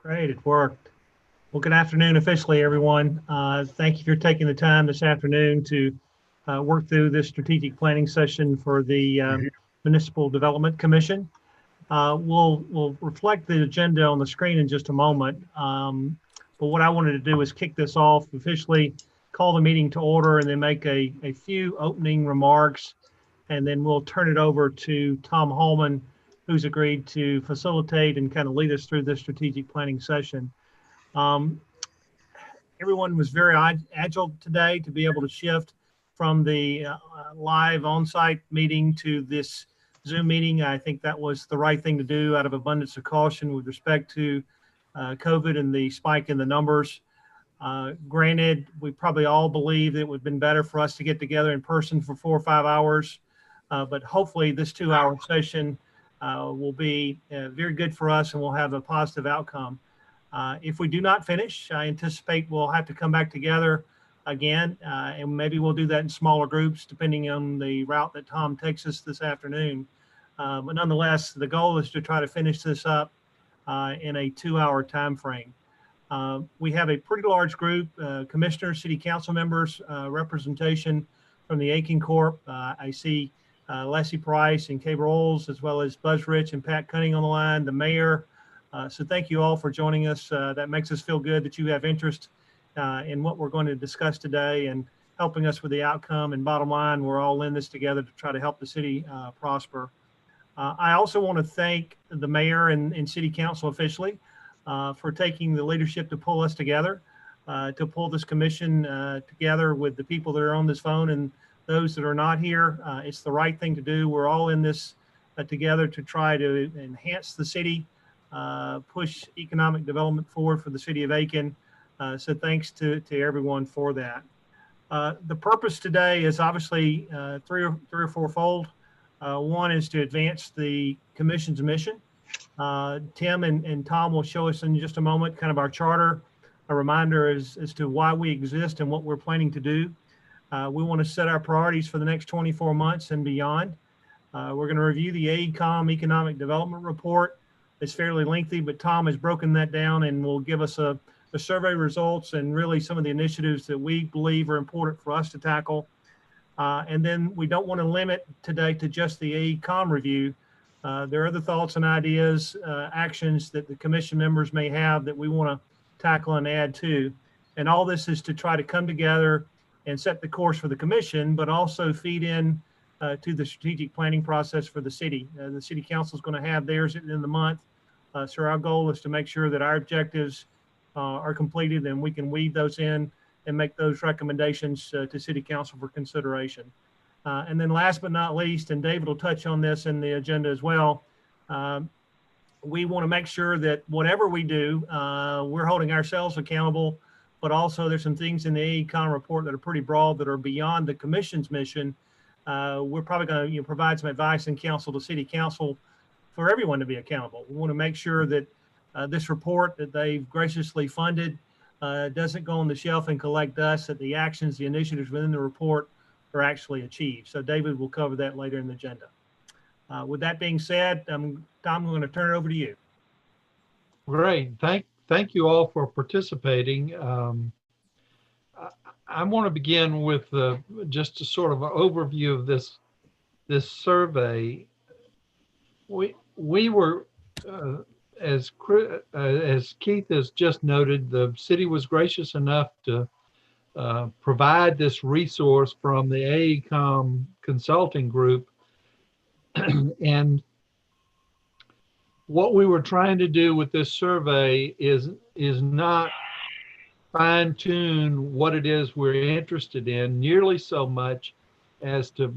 Great, it worked. Well, good afternoon officially, everyone. Thank you for taking the time this afternoon to work through this strategic planning session for the Municipal Development Commission. We'll reflect the agenda on the screen in just a moment. But what I wanted to do is kick this off officially, call the meeting to order, and then make a few opening remarks. And then we'll turn it over to Tom Hallman, who's agreed to facilitate and kind of lead us through this strategic planning session. Everyone was very agile today to be able to shift from the live on-site meeting to this Zoom meeting. I think that was the right thing to do out of abundance of caution with respect to COVID and the spike in the numbers. Granted, we probably all believe it would have been better for us to get together in person for 4 or 5 hours, but hopefully this 2-hour session will be very good for us and we'll have a positive outcome. If we do not finish, I anticipate we'll have to come back together again, and maybe we'll do that in smaller groups depending on the route that Tom takes us this afternoon. But nonetheless, the goal is to try to finish this up in a 2-hour time frame. We have a pretty large group, commissioners, city council members, representation from the Aiken Corp. I see Lessee Price and Kay Rolls, as well as Buzz Rich and Pat Cunning on the line, the mayor. So thank you all for joining us. That makes us feel good that you have interest in what we're going to discuss today and helping us with the outcome. And bottom line, we're all in this together to try to help the city prosper. I also want to thank the mayor and city council officially for taking the leadership to pull us together, to pull this commission together with the people that are on this phone and those that are not here. It's the right thing to do. We're all in this together to try to enhance the city, push economic development forward for the city of Aiken. So thanks to everyone for that. The purpose today is obviously three or fourfold. One is to advance the commission's mission. Tim and Tom will show us in just a moment kind of our charter, a reminder as to why we exist and what we're planning to do. We want to set our priorities for the next 24 months and beyond. We're going to review the AECOM Economic Development Report. It's fairly lengthy, but Tom has broken that down and will give us the survey results and really some of the initiatives that we believe are important for us to tackle. And then we don't want to limit today to just the AECOM review. There are other thoughts and ideas, actions that the commission members may have that we want to tackle and add to. And all this is to try to come together and set the course for the commission, but also feed in to the strategic planning process for the city. The city council is going to have theirs at the end of the month. So our goal is to make sure that our objectives are completed and we can weave those in and make those recommendations to city council for consideration. And then last but not least, and David will touch on this in the agenda as well, we want to make sure that whatever we do, we're holding ourselves accountable, but also there's some things in the AECOM report that are pretty broad that are beyond the commission's mission. We're probably going to provide some advice and counsel to city council for everyone to be accountable. We want to make sure that this report that they've graciously funded doesn't go on the shelf and collect dust, that the actions, the initiatives within the report are actually achieved. So David will cover that later in the agenda. With that being said, Tom, I'm going to turn it over to you. Great. Thank you all for participating. I want to begin with just a sort of an overview of this survey. We were, as Keith has just noted, the city was gracious enough to provide this resource from the AECOM consulting group. And what we were trying to do with this survey is not fine tune what it is we're interested in nearly so much as to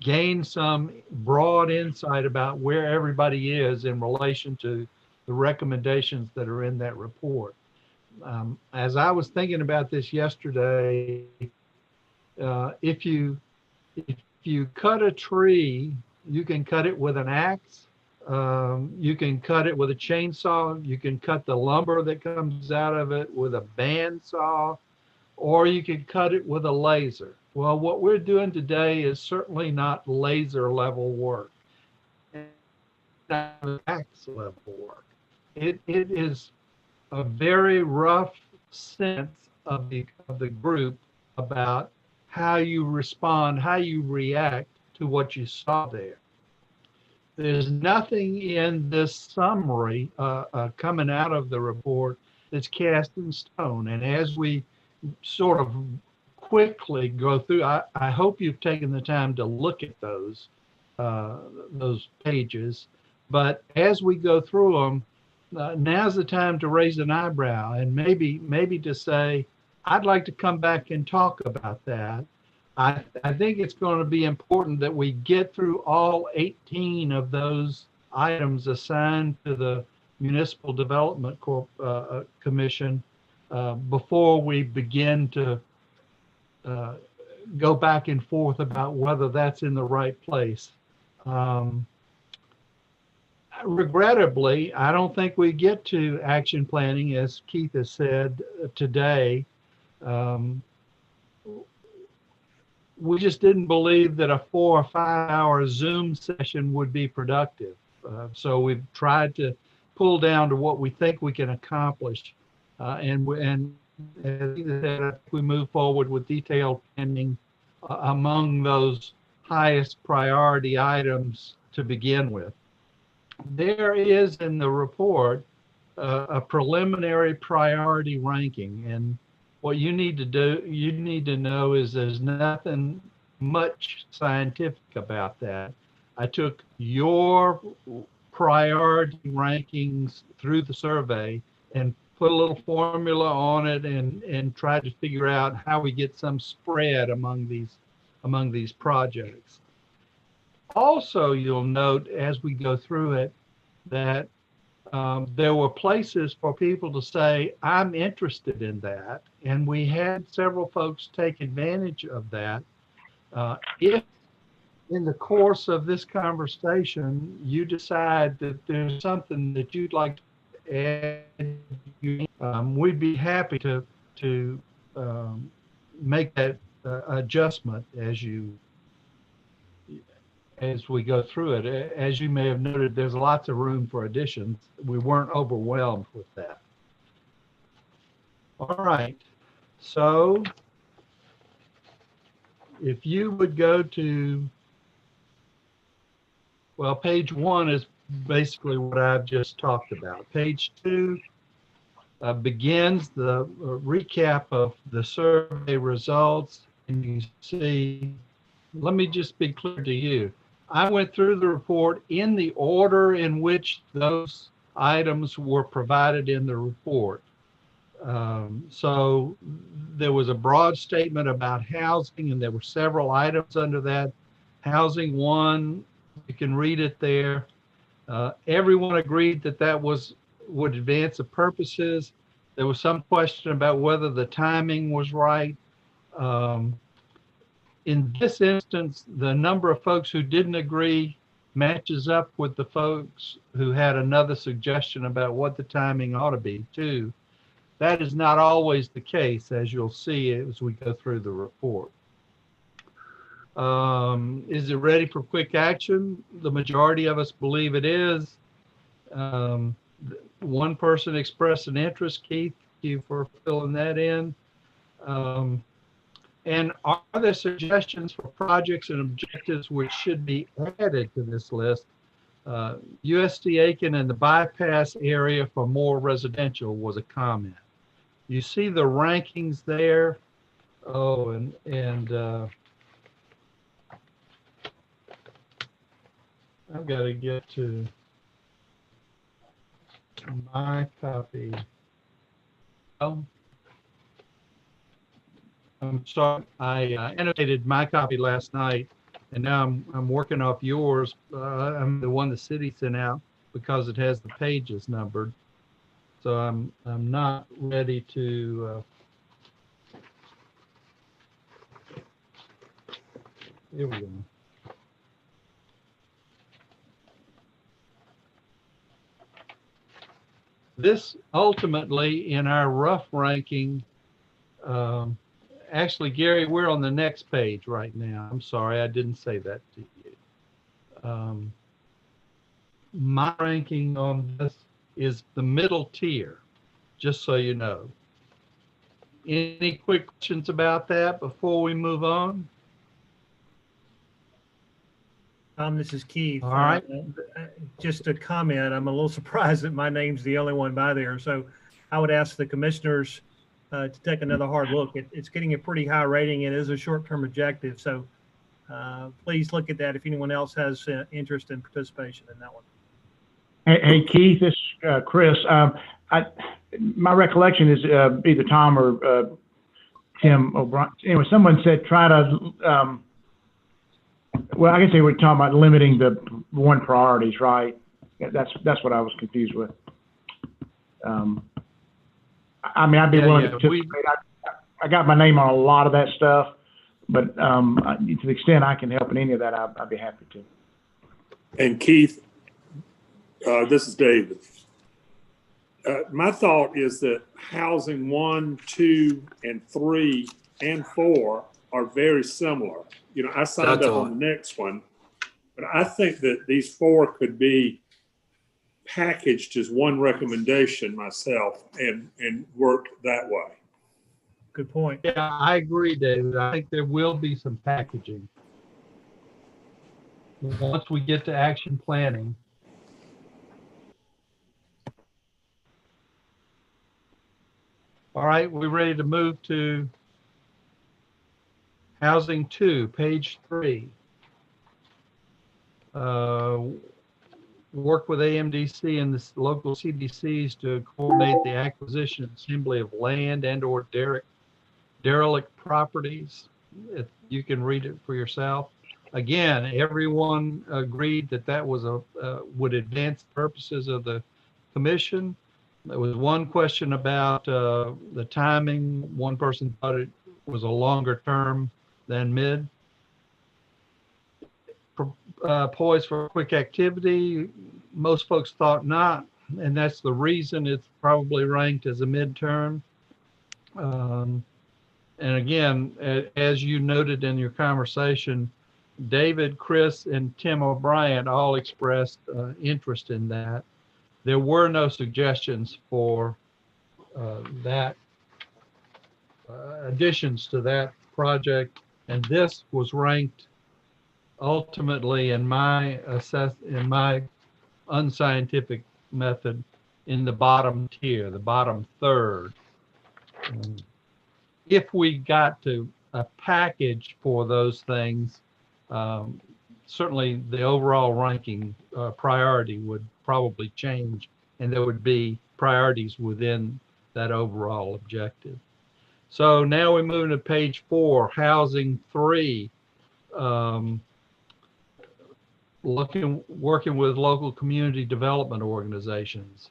gain some broad insight about where everybody is in relation to the recommendations that are in that report. As I was thinking about this yesterday, if you cut a tree, you can cut it with an axe, you can cut it with a chainsaw, you can cut the lumber that comes out of it with a bandsaw, or you can cut it with a laser. Well, what we're doing today is certainly not laser level work. It's not axe level work. It is a very rough sense of the group about how you respond, how you react to what you saw there. There's nothing in this summary coming out of the report that's cast in stone. And as we sort of quickly go through, I hope you've taken the time to look at those pages. But as we go through them, now's the time to raise an eyebrow and maybe to say, I'd like to come back and talk about that. I think it's going to be important that we get through all 18 of those items assigned to the Municipal Development Commission before we begin to go back and forth about whether that's in the right place. Regrettably, I don't think we get to action planning, as Keith has said today. We just didn't believe that a 4 or 5 hour Zoom session would be productive. So we've tried to pull down to what we think we can accomplish. And as Keith said, we move forward with detailed planning among those highest priority items to begin with. There is in the report a preliminary priority ranking, and what you need to know is there's nothing much scientific about that. I took your priority rankings through the survey and put a little formula on it and tried to figure out how we get some spread among these projects. Also, you'll note as we go through it that there were places for people to say, I'm interested in that. And we had several folks take advantage of that. If in the course of this conversation, you decide that there's something that you'd like to add, we'd be happy to make that adjustment as we go through it. As you may have noted, there's lots of room for additions. We weren't overwhelmed with that. All right, so if you would go to, well, page 1 is basically what I've just talked about. Page 2 begins the recap of the survey results, and you see, let me just be clear to you. I went through the report in the order in which those items were provided in the report. So there was a broad statement about housing, and there were several items under that. Housing 1, you can read it there. Everyone agreed that would advance the purposes. There was some question about whether the timing was right. In this instance, the number of folks who didn't agree matches up with the folks who had another suggestion about what the timing ought to be too. That is not always the case, as you'll see as we go through the report. Is it ready for quick action? The majority of us believe it is. One person expressed an interest, Keith, thank you for filling that in. And are there suggestions for projects and objectives which should be added to this list? USD Aiken and the bypass area for more residential was a comment. You see the rankings there. Oh, and I've got to get to my copy. Oh, I'm sorry. I annotated my copy last night, and now I'm working off yours. I'm the one the city sent out because it has the pages numbered. So I'm not ready to. Here we go. This ultimately, in our rough ranking, actually, Gary, we're on the next page right now. I'm sorry, I didn't say that to you. My ranking on this is the middle tier, just so you know. Any quick questions about that before we move on? Tom, this is Keith. All right. Just a comment. I'm a little surprised that my name's the only one by there. So I would ask the commissioners to take another hard look. It's getting a pretty high rating. It is a short-term objective. So please look at that if anyone else has interest in participation in that one. Hey Keith, this is Chris. My recollection is either Tom or Tim O'Brien. Anyway, someone said try to. Well, I guess they were talking about limiting the one priorities, right? That's what I was confused with. I mean, I'd be willing to participate. I got my name on a lot of that stuff, but to the extent I can help in any of that, I'd be happy to. And Keith, this is David. My thought is that housing 1, 2, and 3, and 4 are very similar. You know, I signed up on the next one, but I think that these 4 could be packaged as one recommendation myself and work that way. Good point. Yeah, I agree, David. I think there will be some packaging once we get to action planning. All right, we're ready to move to Housing 2, page 3. Work with AMDC and the local CDCs to coordinate the acquisition and assembly of land and/or derelict properties. If you can read it for yourself. Again, everyone agreed that that was would advance the purposes of the commission. There was one question about the timing. One person thought it was a longer term than mid. Poised for quick activity. Most folks thought not, and that's the reason it's probably ranked as a midterm. And again, as you noted in your conversation, David, Chris, and Tim O'Brien all expressed interest in that. There were no suggestions for that additions to that project, and this was ranked ultimately in my unscientific method in the bottom tier, the bottom third. If we got to a package for those things, certainly the overall ranking priority would probably change, and there would be priorities within that overall objective. So now we move to page 4, Housing 3. Working with local community development organizations.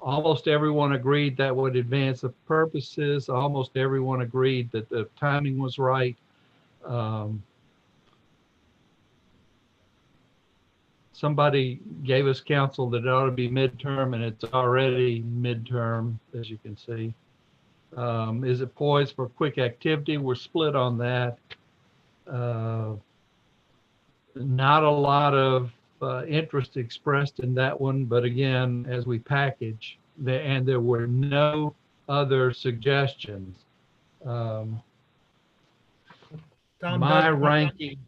Almost everyone agreed that would advance the purposes. Almost everyone agreed that the timing was right. Somebody gave us counsel that it ought to be midterm, and it's already midterm, as you can see. Is it poised for quick activity? We're split on that. Not a lot of interest expressed in that one, but again, as we package, there were no other suggestions. Tom, My ranking.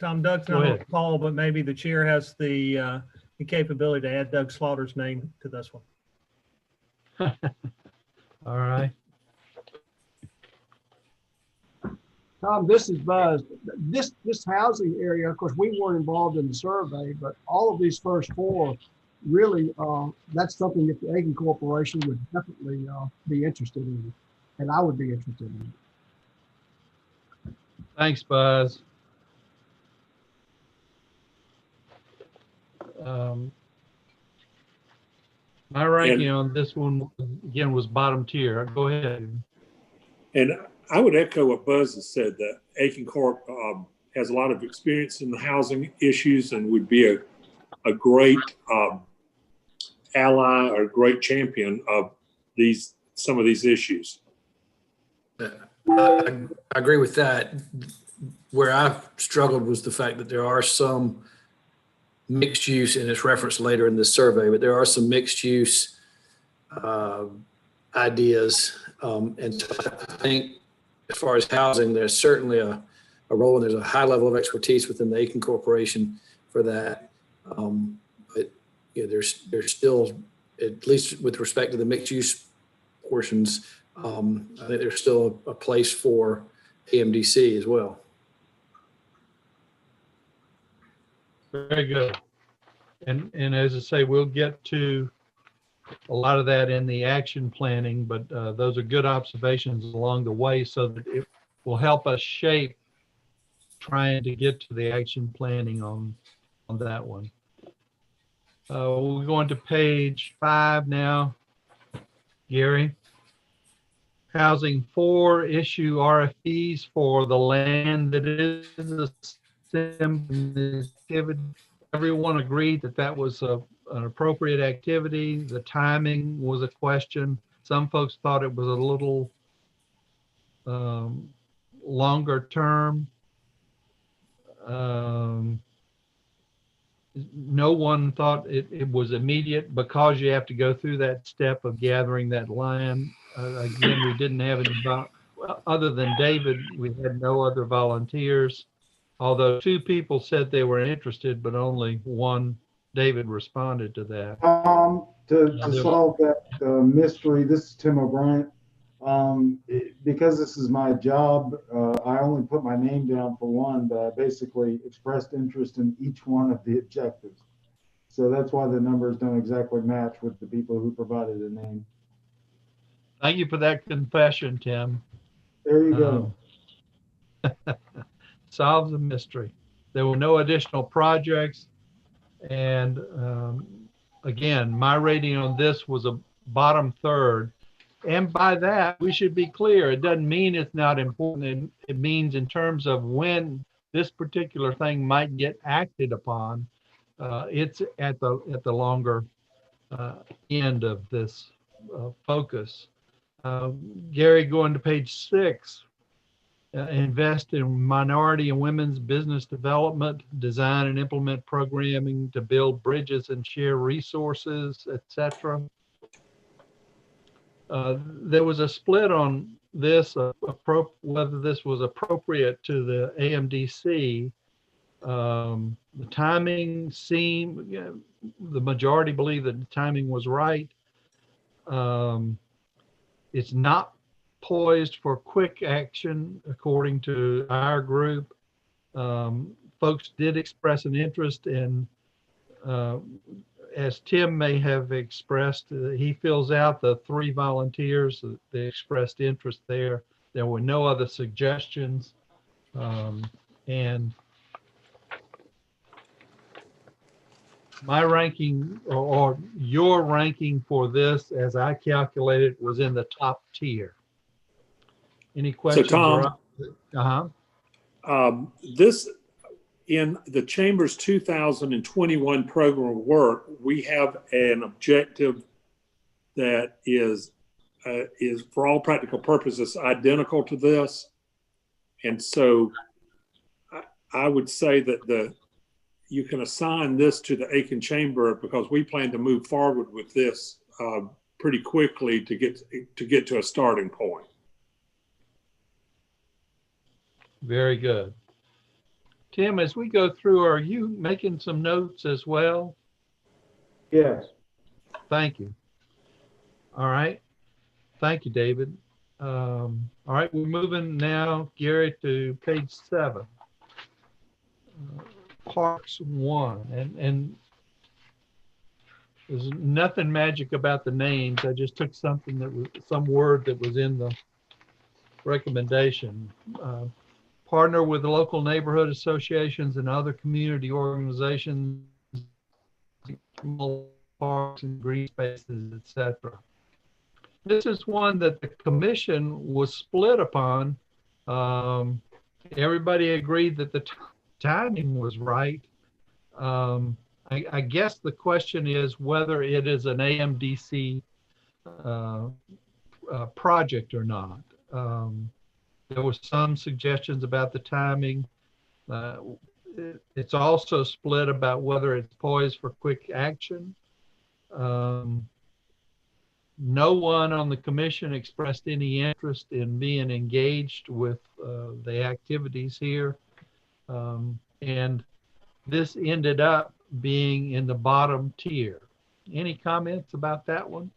Tom, Doug's not on the call, but maybe the chair has the capability to add Doug Slaughter's name to this one. All right. Tom, this is Buzz. This housing area, of course, we weren't involved in the survey, but all of these first 4, really, that's something that the Aiken Corporation would definitely be interested in, and I would be interested in. Thanks, Buzz. My ranking on this one, again, was bottom tier. Go ahead. And I would echo what Buzz has said, that Aiken Corp has a lot of experience in the housing issues and would be a great ally or great champion of some of these issues. I agree with that. Where I've struggled was the fact that there are some mixed use, and it's referenced later in this survey, but there are some mixed use ideas. And so I think as far as housing, there's certainly a role, and there's a high level of expertise within the Aiken Corporation for that. But you know, there's still, at least with respect to the mixed use portions, I think there's still a place for AMDC as well. Very good. And as I say, we'll get to a lot of that in the action planning, but those are good observations along the way, so that it will help us shape trying to get to the action planning on that one. We're going to page 5 now. Gary. Housing 4, issue RFPs for the land that is a SIM activity. Everyone agreed that that was an appropriate activity. The timing was a question. Some folks thought it was a little longer term. No one thought it was immediate, because you have to go through that step of gathering that land. Again, we didn't have any, other than David, we had no other volunteers. Although 2 people said they were interested, but only one, David, responded to that. To solve that mystery, this is Tim O'Brien. Because this is my job, I only put my name down for one, but I basically expressed interest in each one of the objectives. So that's why the numbers don't exactly match with the people who provided a name. Thank you for that confession, Tim. There you go. Solves the mystery. There were no additional projects. And again, my rating on this was a bottom third. And by that, we should be clear. It doesn't mean it's not important. It means in terms of when this particular thing might get acted upon, it's at the longer end of this focus. Gary, going to page 6, invest in minority and women's business development, design and implement programming to build bridges and share resources, etc. There was a split on this, whether this was appropriate to the AMDC. The timing seemed, the majority believe that the timing was right. It's not poised for quick action, according to our group. Folks did express an interest in, as Tim may have expressed, he fills out the 3 volunteers that expressed interest there. There were no other suggestions. And my ranking, or your ranking for this, as I calculated, was in the top tier. Any questions? So Tom, this, in the Chamber's 2021 program of work, we have an objective that is for all practical purposes identical to this. And so I would say that you can assign this to the Aiken Chamber, because we plan to move forward with this pretty quickly to get to a starting point. Very good. Tim, as we go through, are you making some notes as well? Yes. Thank you. All right. Thank you, David. All right, we're moving now, Gary, to page 7. Parks 1, and there's nothing magic about the names. I just took something that was some word that was in the recommendation. Partner with the local neighborhood associations and other community organizations, parks and green spaces, etc. This is one that the commission was split upon. Everybody agreed that the timing was right. I guess the question is whether it is an AMDC project or not. There were some suggestions about the timing. It's also split about whether it's poised for quick action. No one on the commission expressed any interest in being engaged with the activities here. And this ended up being in the bottom tier. Any comments about that one?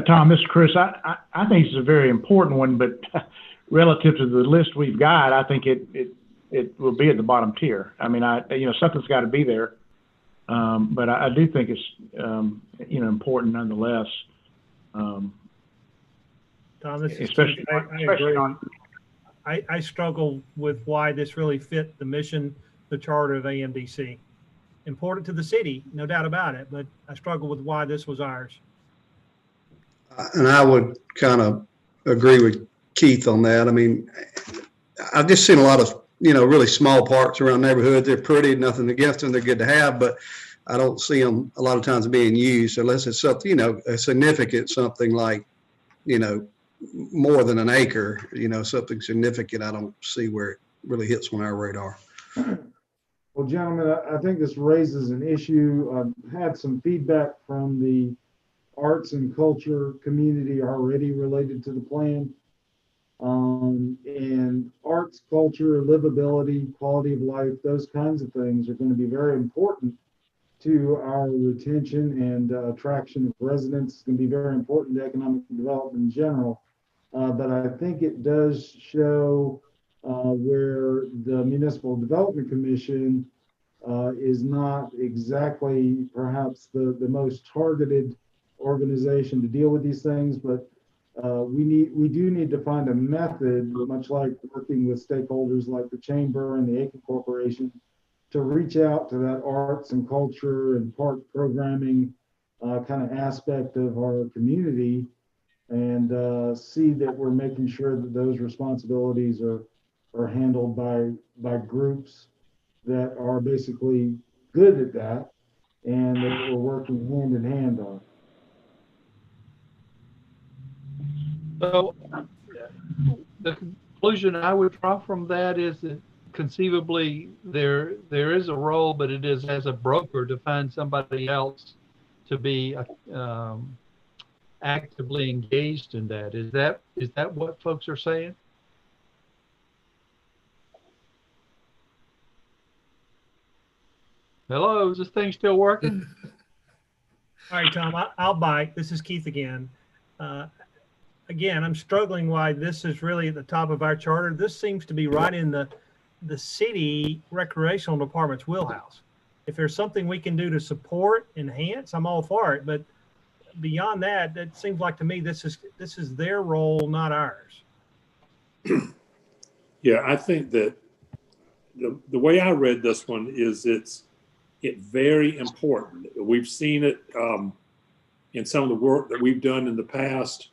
Tom, this is Chris. I think it's a very important one, but relative to the list we've got, I think it will be at the bottom tier. I mean, something's got to be there, but I do think it's important nonetheless. Tom, this is Especially, I agree. I struggle with why this really fit the mission, the charter of AMDC. Important to the city, no doubt about it, but I struggle with why this was ours. And I would kind of agree with Keith on that. I mean, I've just seen a lot of, really small parks around neighborhoods. They're pretty, nothing against them. They're good to have, but I don't see them a lot of times being used unless it's something, a significant, something like, more than an acre, something significant. I don't see where it really hits on our radar. Well, gentlemen, I think this raises an issue. I've had some feedback from the arts and culture community already related to the plan. And arts, culture, livability, quality of life, those kinds of things are going to be very important to our retention and attraction of residents. It's going to be very important to economic development in general. But I think it does show where the Municipal Development Commission is not exactly perhaps the most targeted organization to deal with these things, but we do need to find a method, much like working with stakeholders like the Chamber and the Aiken Corporation, to reach out to that arts and culture and park programming kind of aspect of our community and see that we're making sure that those responsibilities are handled by groups that are basically good at that and that we're working hand in hand on. So the conclusion I would draw from that is that conceivably there is a role, but it is as a broker to find somebody else to be actively engaged in that. Is that what folks are saying? Hello, is this thing still working? All right, Tom, I'll bite. This is Keith again. Again, I'm struggling why this is really at the top of our charter. This seems to be right in the city recreational department's wheelhouse. If there's something we can do to support, enhance, I'm all for it. But beyond that, it seems like to me this is their role, not ours. Yeah, I think that the way I read this one is it's very important. We've seen it in some of the work that we've done in the past.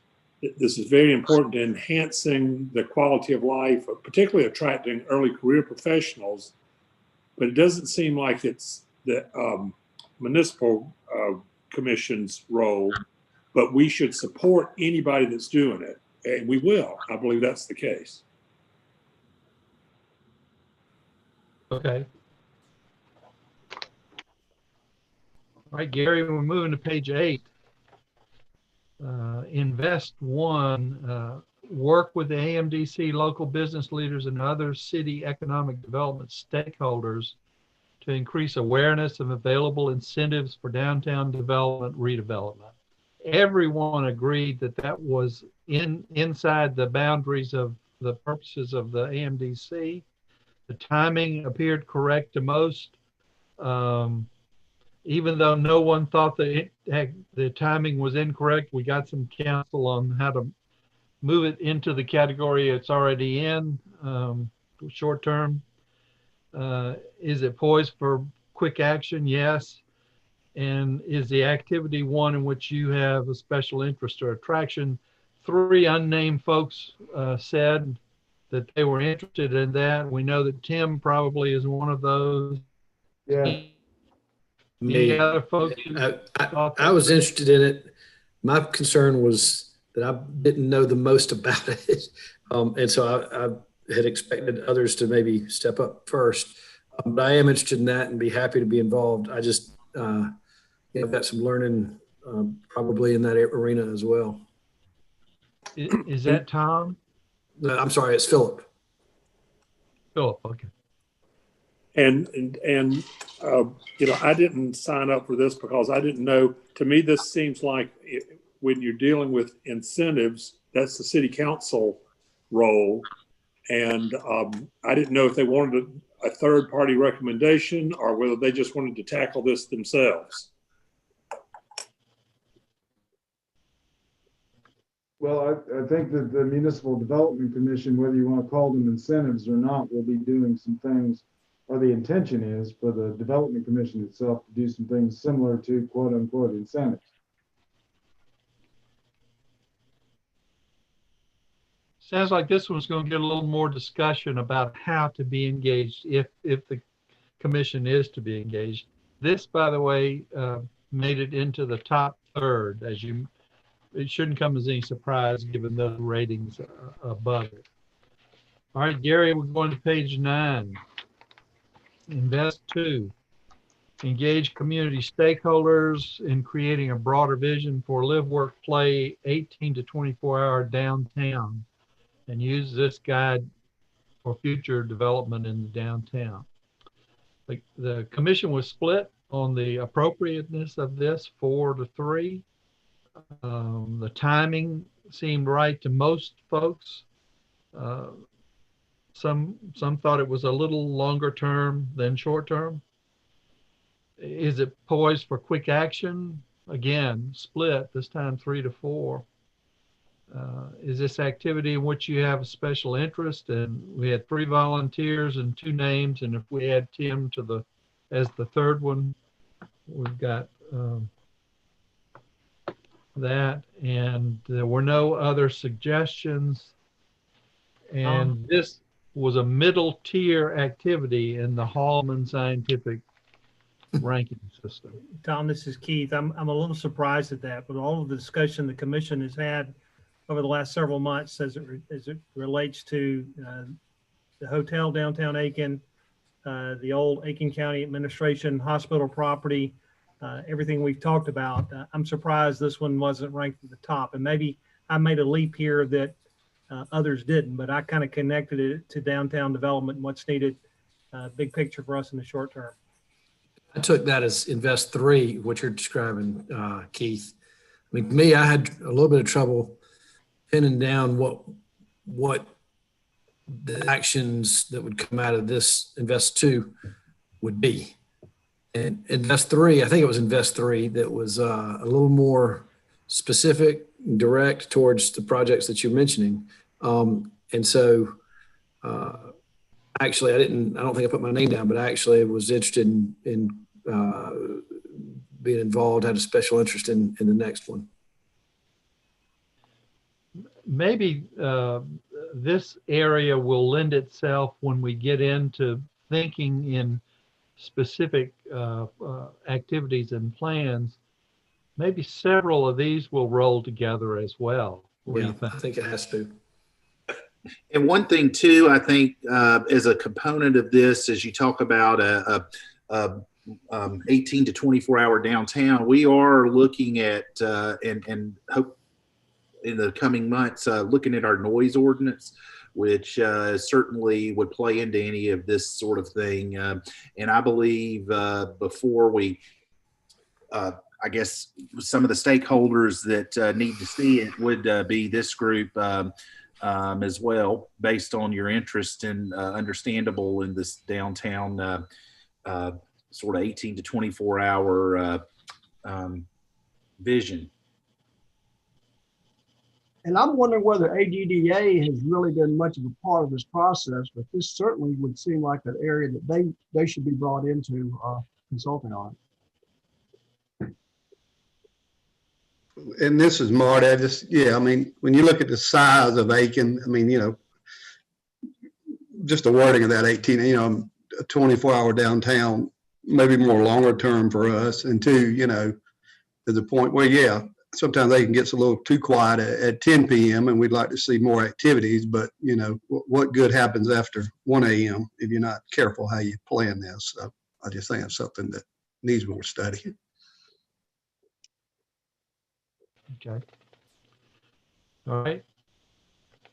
This is very important to enhancing the quality of life, particularly attracting early career professionals. But it doesn't seem like it's the municipal commission's role, but we should support anybody that's doing it. And we will. I believe that's the case. Okay. All right, Gary, we're moving to page 8. Invest 1, work with the AMDC, local business leaders, and other city economic development stakeholders to increase awareness of available incentives for downtown development, redevelopment. Everyone agreed that that was inside the boundaries of the purposes of the AMDC. The timing appeared correct to most. Even though no one thought that the timing was incorrect, we got some counsel on how to move it into the category it's already in, short term. Is it poised for quick action? Yes. And is the activity one in which you have a special interest or attraction? 3 unnamed folks said that they were interested in that. We know that Tim probably is one of those. Yeah. Any other folks? I was interested in it. My concern was that I didn't know the most about it. And so I had expected others to maybe step up first. But I am interested in that and be happy to be involved. I just, I've got some learning probably in that arena as well. Is that Tom? I'm sorry, it's Philip. Philip, okay. And I didn't sign up for this because I didn't know. To me, this seems like when you're dealing with incentives, that's the city council role. And I didn't know if they wanted a third party recommendation or whether they just wanted to tackle this themselves. Well, I think that the Municipal Development Commission, whether you want to call them incentives or not, will be doing some things, or the intention is for the Development Commission itself to do some things similar to quote unquote incentives. Sounds like this one's going to get a little more discussion about how to be engaged if the commission is to be engaged. This, by the way, made it into the top third. It shouldn't come as any surprise given the ratings above it. All right, Gary, we're going to page 9. Invest 2. Engage community stakeholders in creating a broader vision for live, work, play 18 to 24-hour downtown, and use this guide for future development in the downtown. The commission was split on the appropriateness of this 4-3. The timing seemed right to most folks. Some thought it was a little longer term than short term. Is it poised for quick action? Again, split, this time 3-4. Is this activity in which you have a special interest? And we had 3 volunteers and 2 names. And if we add Tim to as the third one, we've got that. And there were no other suggestions. And this was a middle tier activity in the Hallman Scientific ranking system. Tom, this is Keith. I'm a little surprised at that, but all of the discussion the commission has had over the last several months as it relates to the hotel downtown Aiken, the old Aiken County Administration hospital property, everything we've talked about. I'm surprised this one wasn't ranked at the top. And maybe I made a leap here that others didn't, but I kind of connected it to downtown development and what's needed, big picture for us in the short term. I took that as Invest 3, what you're describing, Keith. I mean, to me, I had a little bit of trouble pinning down what the actions that would come out of this Invest 2 would be. And Invest 3, I think it was Invest 3 that was a little more specific, direct towards the projects that you're mentioning. And so actually, I don't think I put my name down, but I actually was interested in being involved, had a special interest in the next one. Maybe this area will lend itself when we get into thinking in specific activities and plans. Maybe several of these will roll together as well. Yeah, I think it has to. And one thing too, I think as a component of this, as you talk about a 18 to 24-hour downtown, we are looking at and hope in the coming months looking at our noise ordinance, which certainly would play into any of this sort of thing. And I believe before we, I guess some of the stakeholders that need to see it would be this group as well, based on your interest in understandable in this downtown sort of 18 to 24-hour vision. And I'm wondering whether ADDA has really been much of a part of this process, but this certainly would seem like an area that they should be brought into consulting on. And this is Marty. I mean, when you look at the size of Aiken, I mean, just the wording of that 18, a 24-hour downtown, maybe more longer term for us. And 2, to the point where, sometimes Aiken gets a little too quiet at 10 p.m. and we'd like to see more activities, but you know, what good happens after 1 a.m. if you're not careful how you plan this. So I just think it's something that needs more study. Okay. All right.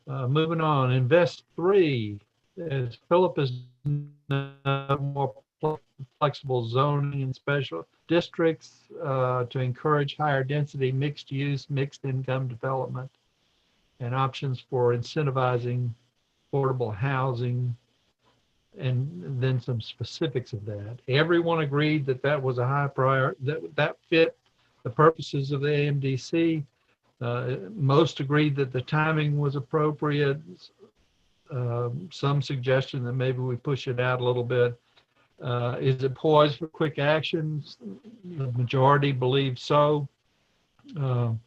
Moving on, Invest 3, as Philip is more flexible zoning and special districts to encourage higher density, mixed use, mixed income development, and options for incentivizing affordable housing, and then some specifics of that. Everyone agreed that that was a high priority, that fit the purposes of the AMDC. Most agreed that the timing was appropriate. Some suggestion that maybe we push it out a little bit. Is it poised for quick actions? The majority believe so. But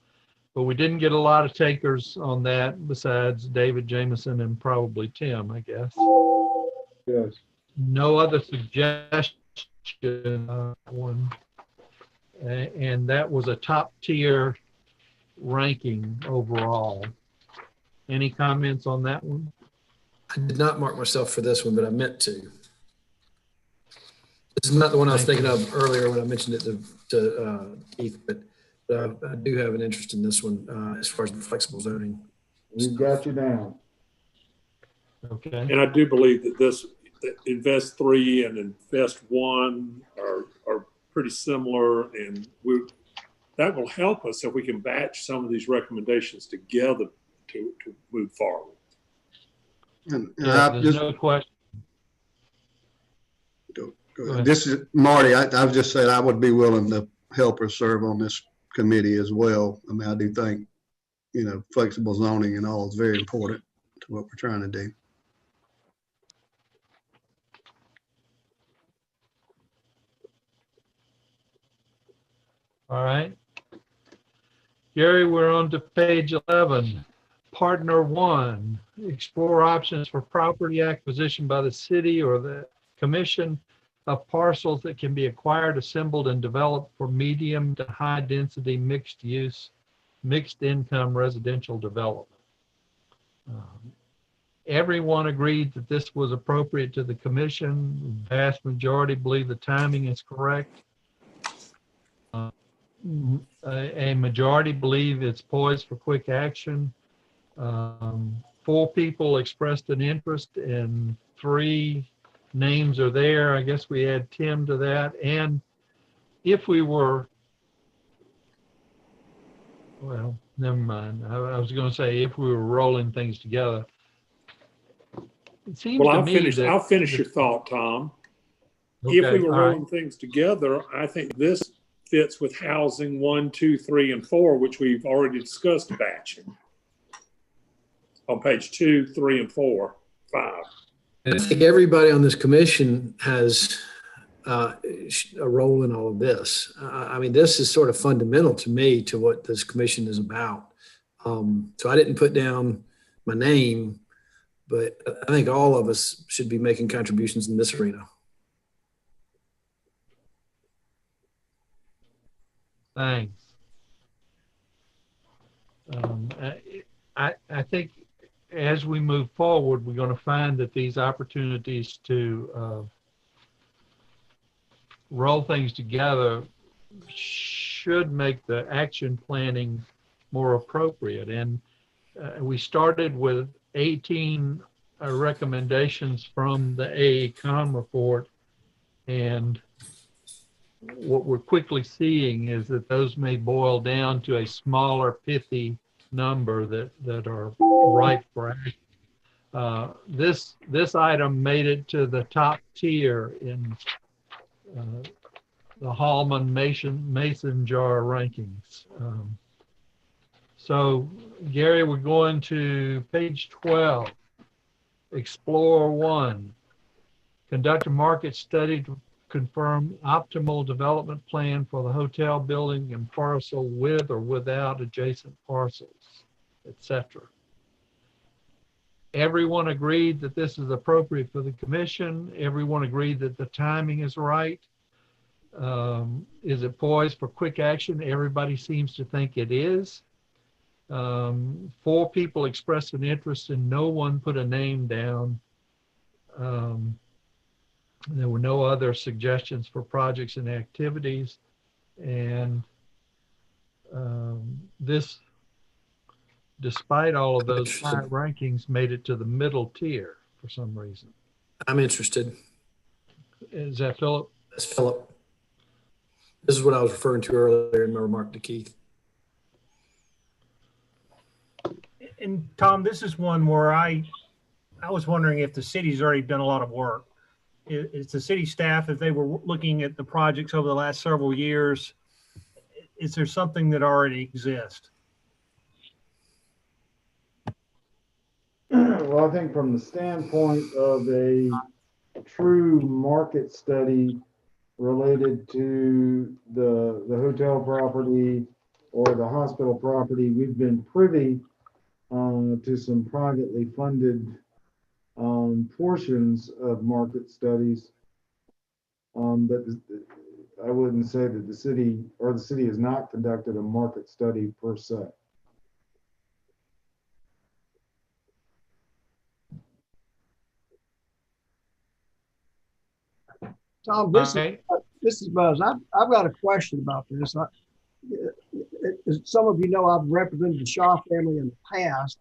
we didn't get a lot of takers on that besides David Jameson and probably Tim, I guess. Yes. No other suggestion. And that was a top tier ranking overall. Any comments on that one? I did not mark myself for this one, but I meant to. This is not the one I was thinking of earlier when I mentioned it to Keith, but I do have an interest in this one as far as the flexible zoning. We've got you down. Okay. And I do believe that that Invest 3 and Invest 1 are pretty similar, and that will help us if we can batch some of these recommendations together to move forward. And There's no question. This is Marty. I've just said I would be willing to help or serve on this committee as well. I mean, I do think, you know, flexible zoning and all is very important to what we're trying to do. All right. Gary, we're on to page 11. Partner 1, explore options for property acquisition by the city or the commission of parcels that can be acquired, assembled, and developed for medium to high density mixed use, mixed income residential development. Everyone agreed that this was appropriate to the commission. Vast majority believe the timing is correct. A majority believe it's poised for quick action. 4 people expressed an interest and 3 names are there. I guess we add Tim to that. And if we were, well, never mind. I was going to say if we were rolling things together. It seems Well, to I'll me finish your thought, Tom. Okay, If we were all right. rolling things together, I think this fits with housing 1, 2, 3, and 4, which we've already discussed batching on page 2, 3, and 4, 5. I think everybody on this commission has a role in all of this. I mean, this is sort of fundamental to me to what this commission is about. So I didn't put down my name, but I think all of us should be making contributions in this arena. Thanks. I think as we move forward, we're going to find that these opportunities to roll things together should make the action planning more appropriate. And we started with 18 recommendations from the AECOM report, and what we're quickly seeing is that those may boil down to a smaller, pithy number that are ripe for action. This item made it to the top tier in the Hallman Mason jar rankings. So Gary, we're going to page 12. Explore 1. Conduct a market study to confirm optimal development plan for the hotel building and parcel with or without adjacent parcels, etc. Everyone agreed that this is appropriate for the commission. Everyone agreed that the timing is right. Is it poised for quick action? Everybody seems to think it is. 4 people expressed an interest and no one put a name down. There were no other suggestions for projects and activities. And this, despite all of those high rankings, made it to the middle tier for some reason. I'm interested. Is that Philip? That's Philip. This is what I was referring to earlier in my remark to Keith. And Tom, this is one where I was wondering if the city's already done a lot of work. It's the city staff, if they were looking at the projects over the last several years, is there something that already exists? Well, I think from the standpoint of a true market study related to the hotel property or the hospital property, we've been privy to some privately funded portions of market studies. But I wouldn't say that the city has not conducted a market study per se. Tom, this is Buzz. I've got a question about this. As some of you know, I've represented the Shaw family in the past.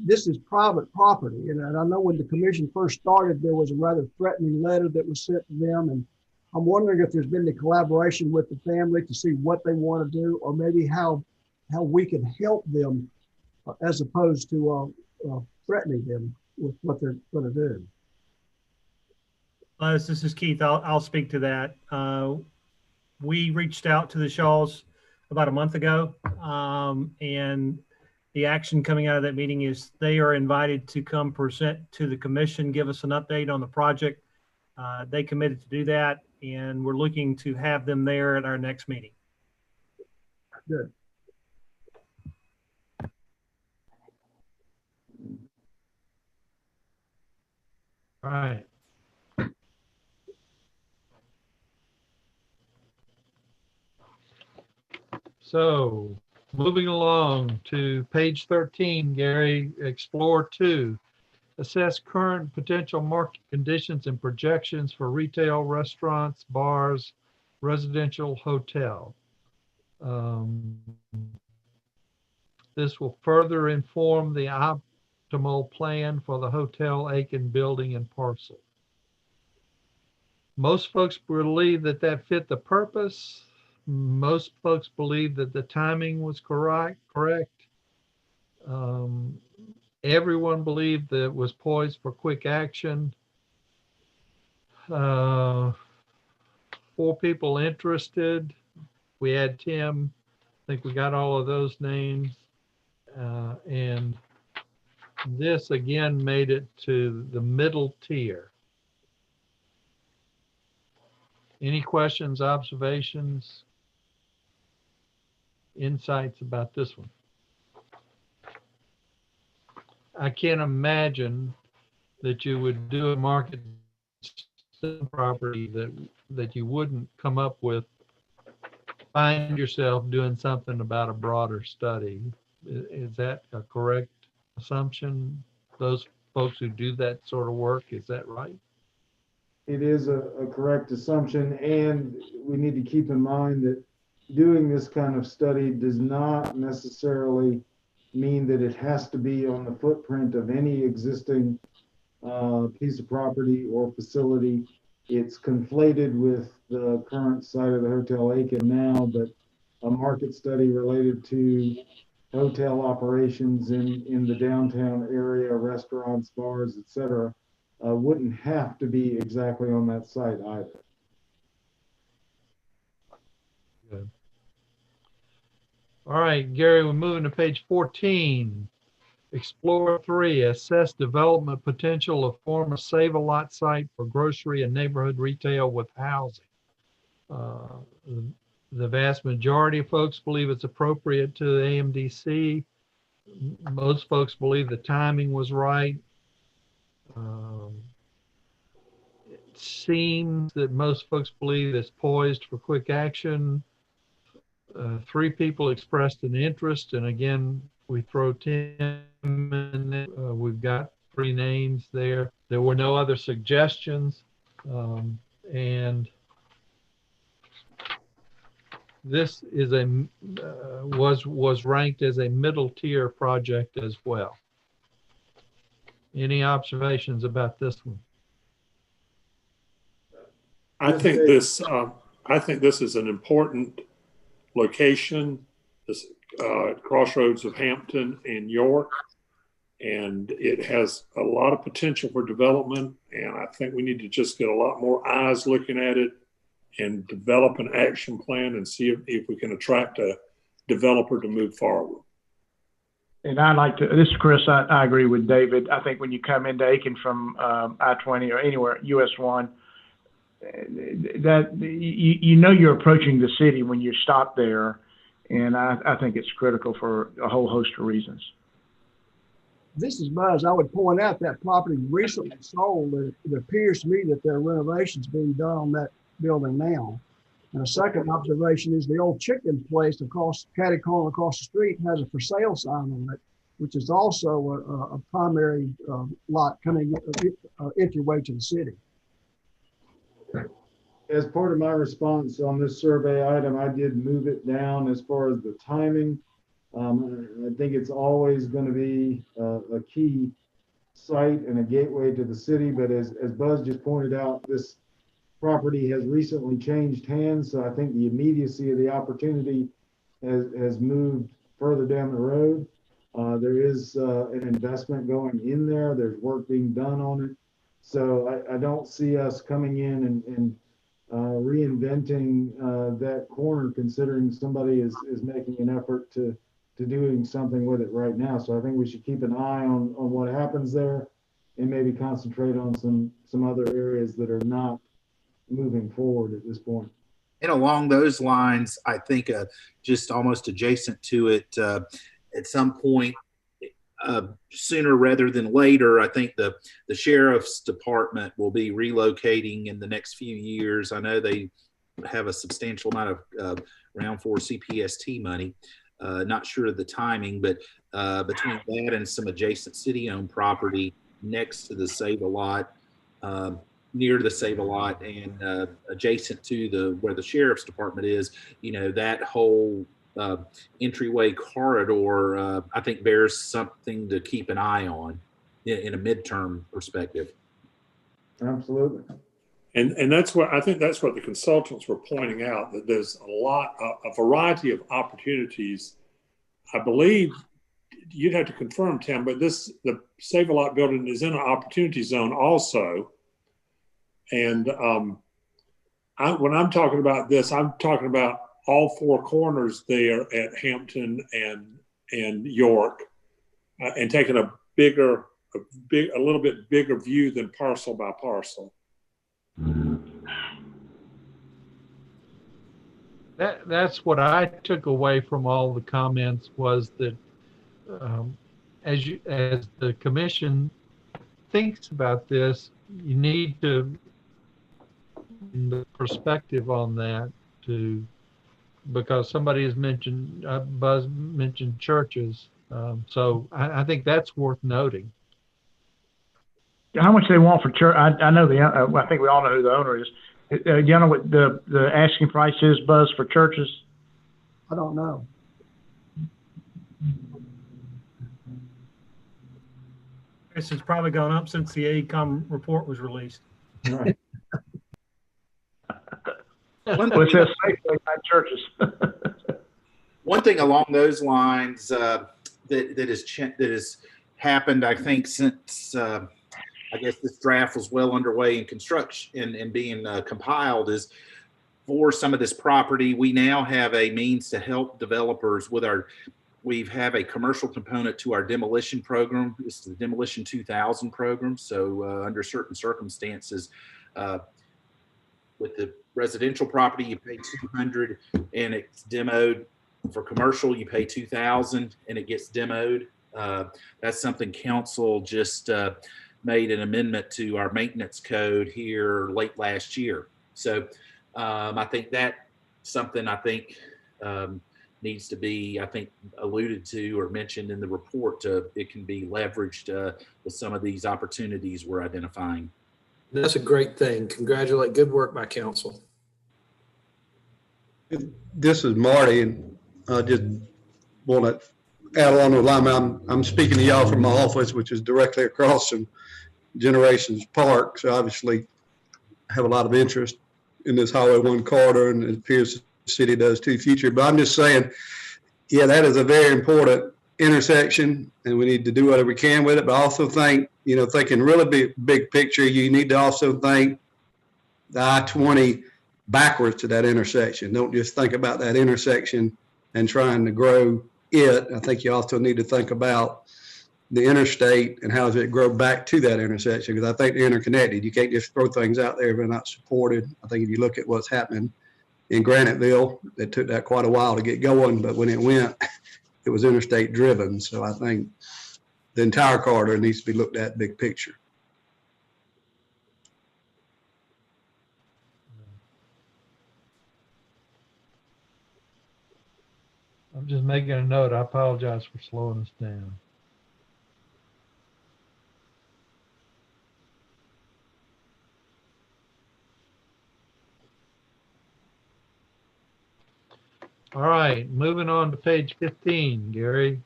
This is private property, and I know when the commission first started, there was a rather threatening letter that was sent to them, and I'm wondering if there's been the collaboration with the family to see what they want to do, or maybe how we can help them as opposed to threatening them with what they're going to do. This is Keith. I'll speak to that. We reached out to the Shaws about a month ago, and the action coming out of that meeting is they are invited to come present to the commission, give us an update on the project. They committed to do that, and we're looking to have them there at our next meeting. Good. All right. So moving along to page 13, Gary, explore 2. Assess current potential market conditions and projections for retail, restaurants, bars, residential, hotel. This will further inform the optimal plan for the Hotel Aiken building and parcel. Most folks believe that fit the purpose. Most folks believe that the timing was correct. Everyone believed that it was poised for quick action. 4 people interested. We had Tim. I think we got all of those names. And this again made it to the middle tier. Any questions, observations, insights about this one? I can't imagine that you would do a market property that you wouldn't come up with, find yourself doing something about a broader study. Is that a correct assumption? Those folks who do that sort of work, is that right? It is a correct assumption, and we need to keep in mind that doing this kind of study does not necessarily mean that it has to be on the footprint of any existing piece of property or facility. It's conflated with the current site of the Hotel Aiken now, but a market study related to hotel operations in the downtown area, restaurants, bars, etc., wouldn't have to be exactly on that site either. Good. All right, Gary, we're moving to page 14. Explore 3, assess development potential of former Save-A-Lot site for grocery and neighborhood retail with housing. The vast majority of folks believe it's appropriate to the AMDC. Most folks believe the timing was right. seems that most folks believe it's poised for quick action. 3 people expressed an interest, and again, we throw Tim in there. We've got 3 names there. There were no other suggestions, and this is was ranked as a middle tier project as well. Any observations about this one? I think this is an important location, this crossroads of Hampton and York, and it has a lot of potential for development. And I think we need to just get a lot more eyes looking at it and develop an action plan and see if we can attract a developer to move forward. And I like to, this is Chris, I agree with David. I think when you come into Aiken from I-20 or anywhere, US 1, that you know you're approaching the city when you stop there. And I think it's critical for a whole host of reasons. This is Buzz. I would point out that property recently sold. It appears to me that there are renovations being done on that building now. And a second observation is the old chicken place across catty corner across the street has a for sale sign on it, which is also a primary lot coming entryway to the city. As part of my response on this survey item, I did move it down as far as the timing. I think it's always going to be a key site and a gateway to the city. But as Buzz just pointed out, this property has recently changed hands. So I think the immediacy of the opportunity has moved further down the road. There is an investment going in there. There's work being done on it. So I don't see us coming in and reinventing that corner, considering somebody is making an effort to doing something with it right now. So I think we should keep an eye on what happens there and maybe concentrate on some other areas that are not moving forward at this point. And along those lines, I think just almost adjacent to it, at some point, sooner rather than later, I think the sheriff's department will be relocating in the next few years. I know they have a substantial amount of round 4 CPST money. Not sure of the timing, but between that and some adjacent city-owned property next to the Save-A-Lot, near the Save-A-Lot and adjacent to where the sheriff's department is, you know, that whole entryway corridor, I think bears something to keep an eye on in a midterm perspective. Absolutely. And that's what I think that's what the consultants were pointing out, that there's a variety of opportunities. I believe you'd have to confirm, Tim, but the Save-A-Lot building is in an opportunity zone also. And when I'm talking about this, I'm talking about all 4 corners there at Hampton and York, and taking a little bit bigger view than parcel by parcel. That's what I took away from all the comments, was that as the commission thinks about this, you need to the perspective on that because somebody has mentioned Buzz mentioned churches, so I think that's worth noting. How much they want for church? I know I think we all know who the owner is. Do you know what the asking price is, Buzz, for churches? I don't know. This has probably gone up since the AECOM report was released. Right. Well, it says Safeway, not churches. One thing along those lines that has happened, I think, since I guess this draft was well underway in construction and being compiled, is for some of this property, we now have a means to help developers with we have a commercial component to our demolition program. It's the Demolition 2000 program. So under certain circumstances, with the residential property, you pay $200 and it's demoed. For commercial, you pay $2,000 and it gets demoed. That's something council just made an amendment to our maintenance code here late last year. So I think that's something needs to be, alluded to or mentioned in the report. It can be leveraged with some of these opportunities we're identifying. That's a great thing. Congratulate. Good work by council. This is Marty, and I just want to add along the line. I'm speaking to y'all from my office, which is directly across from Generations Park. So obviously I have a lot of interest in this Highway 1 corridor, and it appears the city does too, future. But I'm just saying, yeah, that is a very important intersection, and we need to do whatever we can with it. But I also think, thinking really big picture, you need to also think the I-20 backwards to that intersection. Don't just think about that intersection and trying to grow it. I think you also need to think about the interstate and how does it grow back to that intersection, because I think they're interconnected. You can't just throw things out there if they're not supported. I think if you look at what's happening in Graniteville, it took that quite a while to get going, but when it went, it was interstate driven. So I think the entire corridor needs to be looked at big picture. I'm just making a note. I apologize for slowing us down. All right, moving on to page 15, Gary.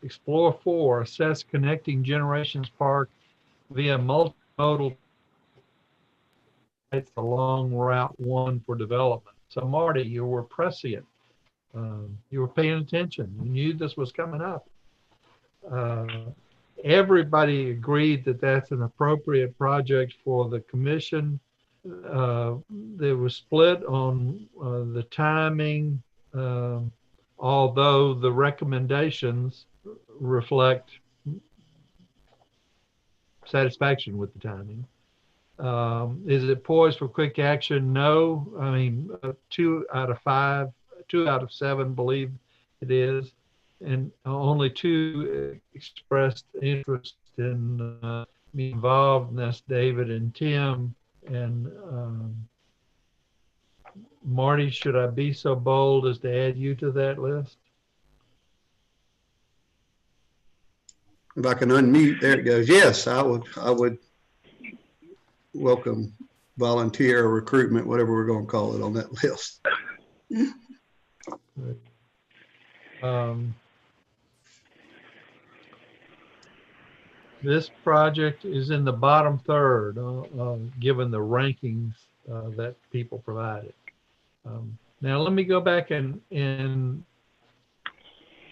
Explore 4, assess connecting Generations Park via multimodal along Route 1 for development. So Marty, you were prescient. You were paying attention. You knew this was coming up. Everybody agreed that that's an appropriate project for the commission. There was split on the timing, although the recommendations reflect satisfaction with the timing. Is it poised for quick action? No. I mean, 2 out of 7 believe it is, and only 2 expressed interest in being involved, and that's David and Tim. And Marty, should I be so bold as to add you to that list? If I can unmute, there it goes. Yes, I would welcome volunteer recruitment, whatever we're going to call it, on that list. This project is in the bottom third, given the rankings that people provided. Now, let me go back and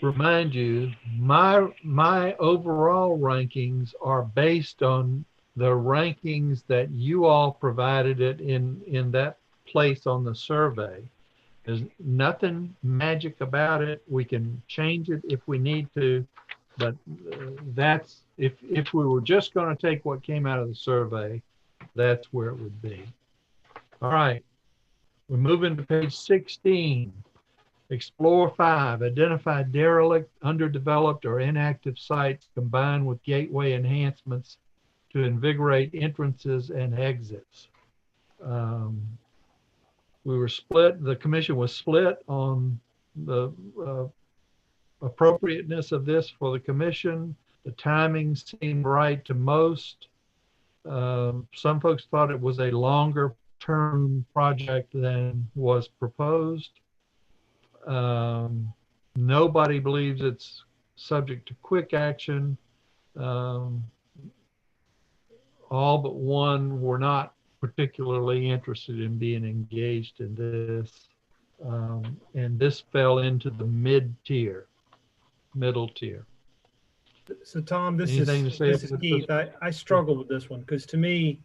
remind you, my overall rankings are based on the rankings that you all provided it in that place on the survey. There's nothing magic about it. We can change it if we need to, but that's, if we were just going to take what came out of the survey, that's where it would be. All right, we're moving to page 16. Explore 5, identify derelict, underdeveloped, or inactive sites combined with gateway enhancements to invigorate entrances and exits. We were split, the commission was split on the appropriateness of this for the commission. The timing seemed right to most. Some folks thought it was a longer term project than was proposed. Nobody believes it's subject to quick action. All but one were not particularly interested in being engaged in this. And this fell into the middle tier. So Tom, this Anything is to say Keith. I struggle with this one because to me,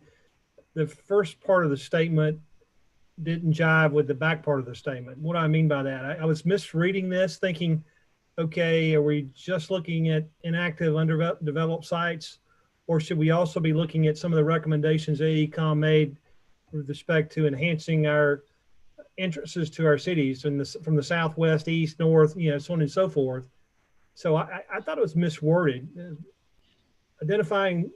the first part of the statement didn't jive with the back part of the statement. What do I mean by that? I was misreading this, thinking, okay, are we just looking at inactive, underdeveloped sites, or should we also be looking at some of the recommendations AECOM made with respect to enhancing our entrances to our cities from the southwest, east, north, so on and so forth. So I thought it was misworded. Identifying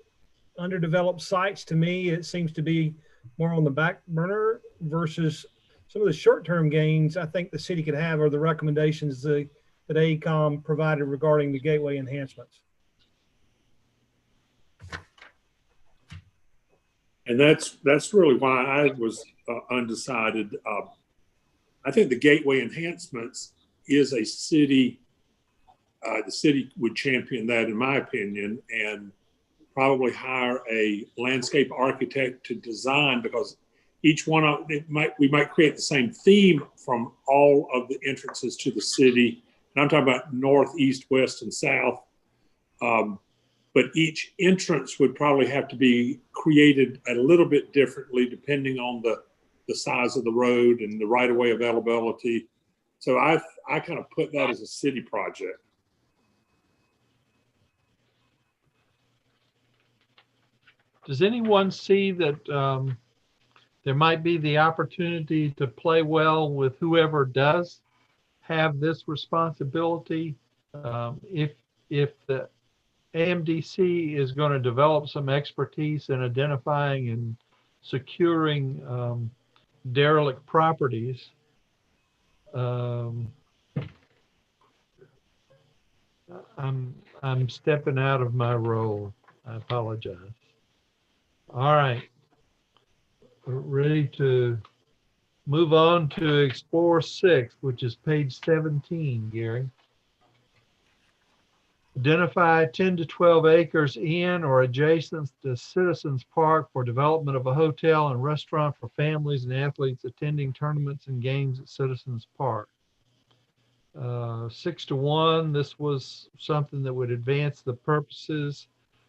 underdeveloped sites, to me, it seems to be more on the back burner versus some of the short-term gains I think the city could have, or the recommendations that AECOM provided regarding the gateway enhancements. And that's really why I was undecided. I think the gateway enhancements is a city, the city would champion that in my opinion, and probably hire a landscape architect to design, because each one of we might create the same theme from all of the entrances to the city. And I'm talking about north, east, west, and south. But each entrance would probably have to be created a little bit differently depending on the size of the road and the right-of-way availability. So I kind of put that as a city project. Does anyone see that there might be the opportunity to play well with whoever does have this responsibility? If the AMDC is going to develop some expertise in identifying and securing derelict properties, I'm stepping out of my role. I apologize. All right. We're ready to move on to Explore 6, which is page 17, Gary. Identify 10 to 12 acres in or adjacent to Citizens Park for development of a hotel and restaurant for families and athletes attending tournaments and games at Citizens Park. 6 to 1, this was something that would advance the purposes.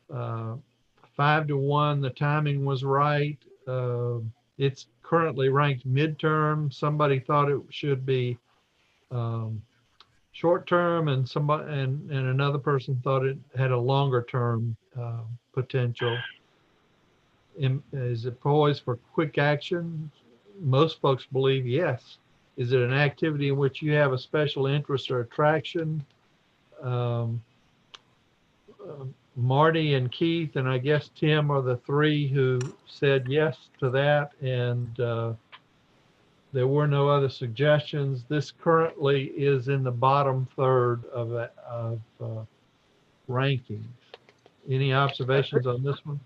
5 to 1, the timing was right. It's currently ranked midterm. Somebody thought it should be short term, and another person thought it had a longer term potential. Is it poised for quick action? Most folks believe yes. Is it an activity in which you have a special interest or attraction? Marty and Keith and I guess Tim are the three who said yes to that, and there were no other suggestions. This currently is in the bottom third of rankings. Any observations on this one?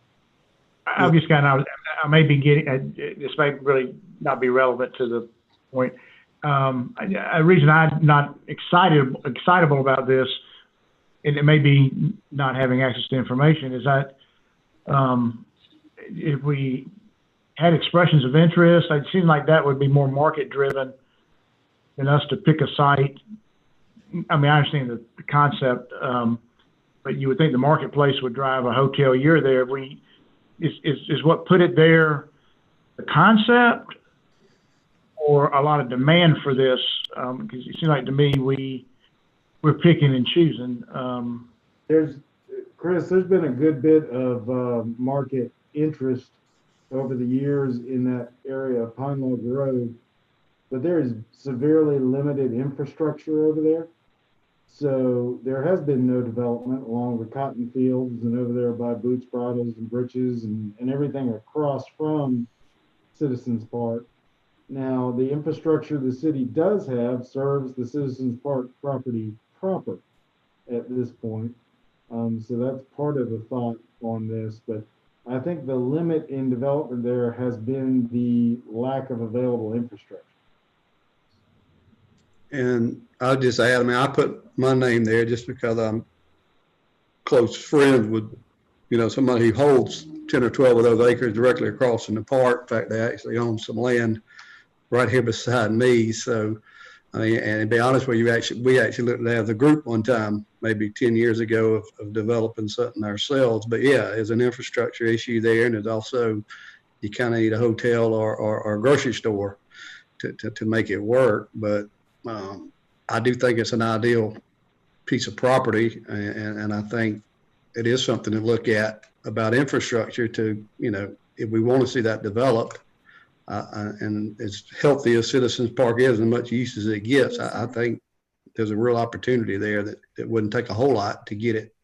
I'm just kind of, I may be getting, this may really not be relevant to the point. A reason I'm not excitable about this, and it may be not having access to information, is that if we had expressions of interest, it seems like that would be more market driven than us to pick a site. I mean, I understand the concept, but you would think the marketplace would drive a hotel. You're there. Is what put it there the concept or a lot of demand for this? Because it seems like to me we're picking and choosing. Chris, there's been a good bit of market interest over the years in that area of Pine Log Road, but there is severely limited infrastructure over there. So there has been no development along the cotton fields and over there by Boots, Bridles, and Britches and everything across from Citizens Park. Now, the infrastructure the city does have serves the Citizens Park property proper at this point. So that's part of the thought on this. But I think the limit in development there has been the lack of available infrastructure. And I'll just add, I mean, I put my name there just because I'm close friends with, somebody who holds 10 or 12 of those acres directly across in the park. In fact, they actually own some land right here beside me. So, I mean, and to be honest with you, we actually looked at the group one time, maybe 10 years ago, of developing something ourselves. But yeah, there's an infrastructure issue there, and there's also, you kind of need a hotel or a grocery store to make it work. But I do think it's an ideal piece of property, and I think it is something to look at about infrastructure to, if we want to see that develop. And as healthy as Citizens Park is and much use as it gets, I think there's a real opportunity there that it wouldn't take a whole lot to get it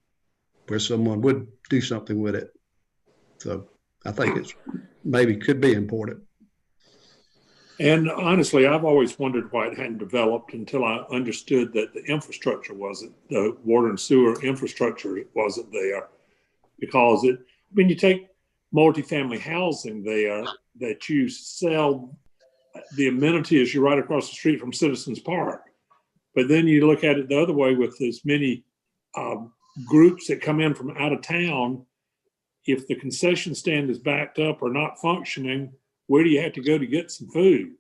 where someone would do something with it. So I think it's maybe could be important. And honestly, I've always wondered why it hadn't developed until I understood that the infrastructure wasn't, the water and sewer infrastructure wasn't there. Because when you take multifamily housing there, that you sell the amenities, you're right across the street from Citizens Park. But then you look at it the other way with as many groups that come in from out of town. If the concession stand is backed up or not functioning, where do you have to go to get some food?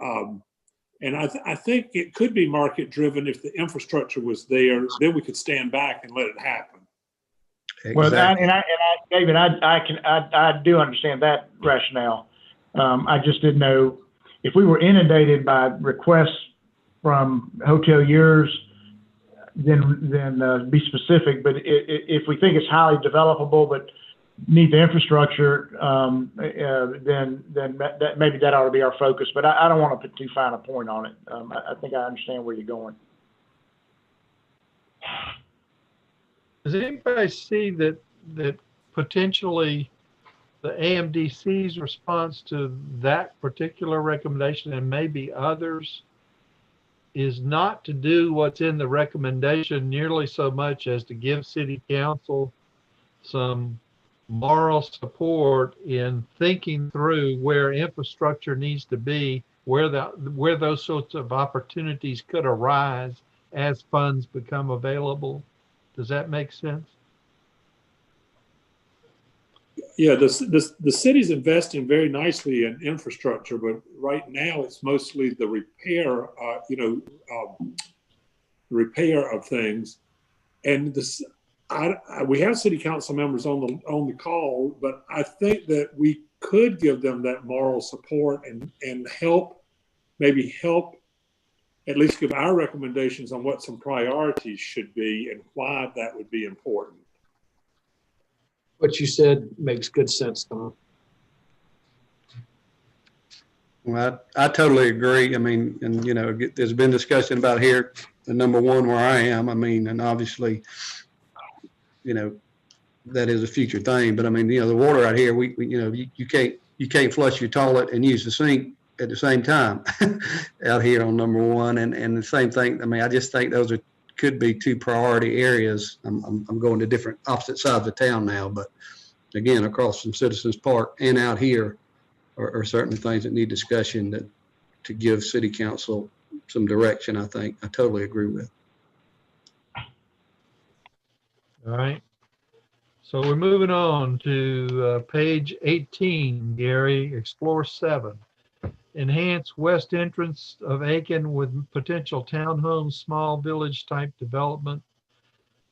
And I think it could be market driven. If the infrastructure was there, then we could stand back and let it happen. Well, Exactly. David, I do understand that rationale. I just didn't know if we were inundated by requests from hoteliers, then be specific. But if we think it's highly developable, but need the infrastructure, then maybe that ought to be our focus. But I don't want to put too fine a point on it. I think I understand where you're going. Does anybody see that potentially the AMDC's response to that particular recommendation and maybe others is not to do what's in the recommendation nearly so much as to give City Council some moral support in thinking through where infrastructure needs to be, where those sorts of opportunities could arise as funds become available? Does that make sense? Yeah, the city's investing very nicely in infrastructure, but right now it's mostly the repair, repair of things. And we have city council members on the call, but I think that we could give them that moral support and help at least give our recommendations on what some priorities should be and why that would be important. What you said makes good sense, Tom. Well, I totally agree. I mean, and there's been discussion about here, the number one where I am. I mean, and obviously, that is a future thing. But I mean, the water out here, you can't flush your toilet and use the sink at the same time out here on number one. And the same thing. I mean, I just think those could be two priority areas. I'm going to different opposite sides of town now, but again, across from Citizens Park and out here are certain things that need discussion to give City Council some direction. I think I totally agree with. All right. So we're moving on to page 18, Gary, Explore 7. Enhance west entrance of Aiken with potential townhomes, small village type development,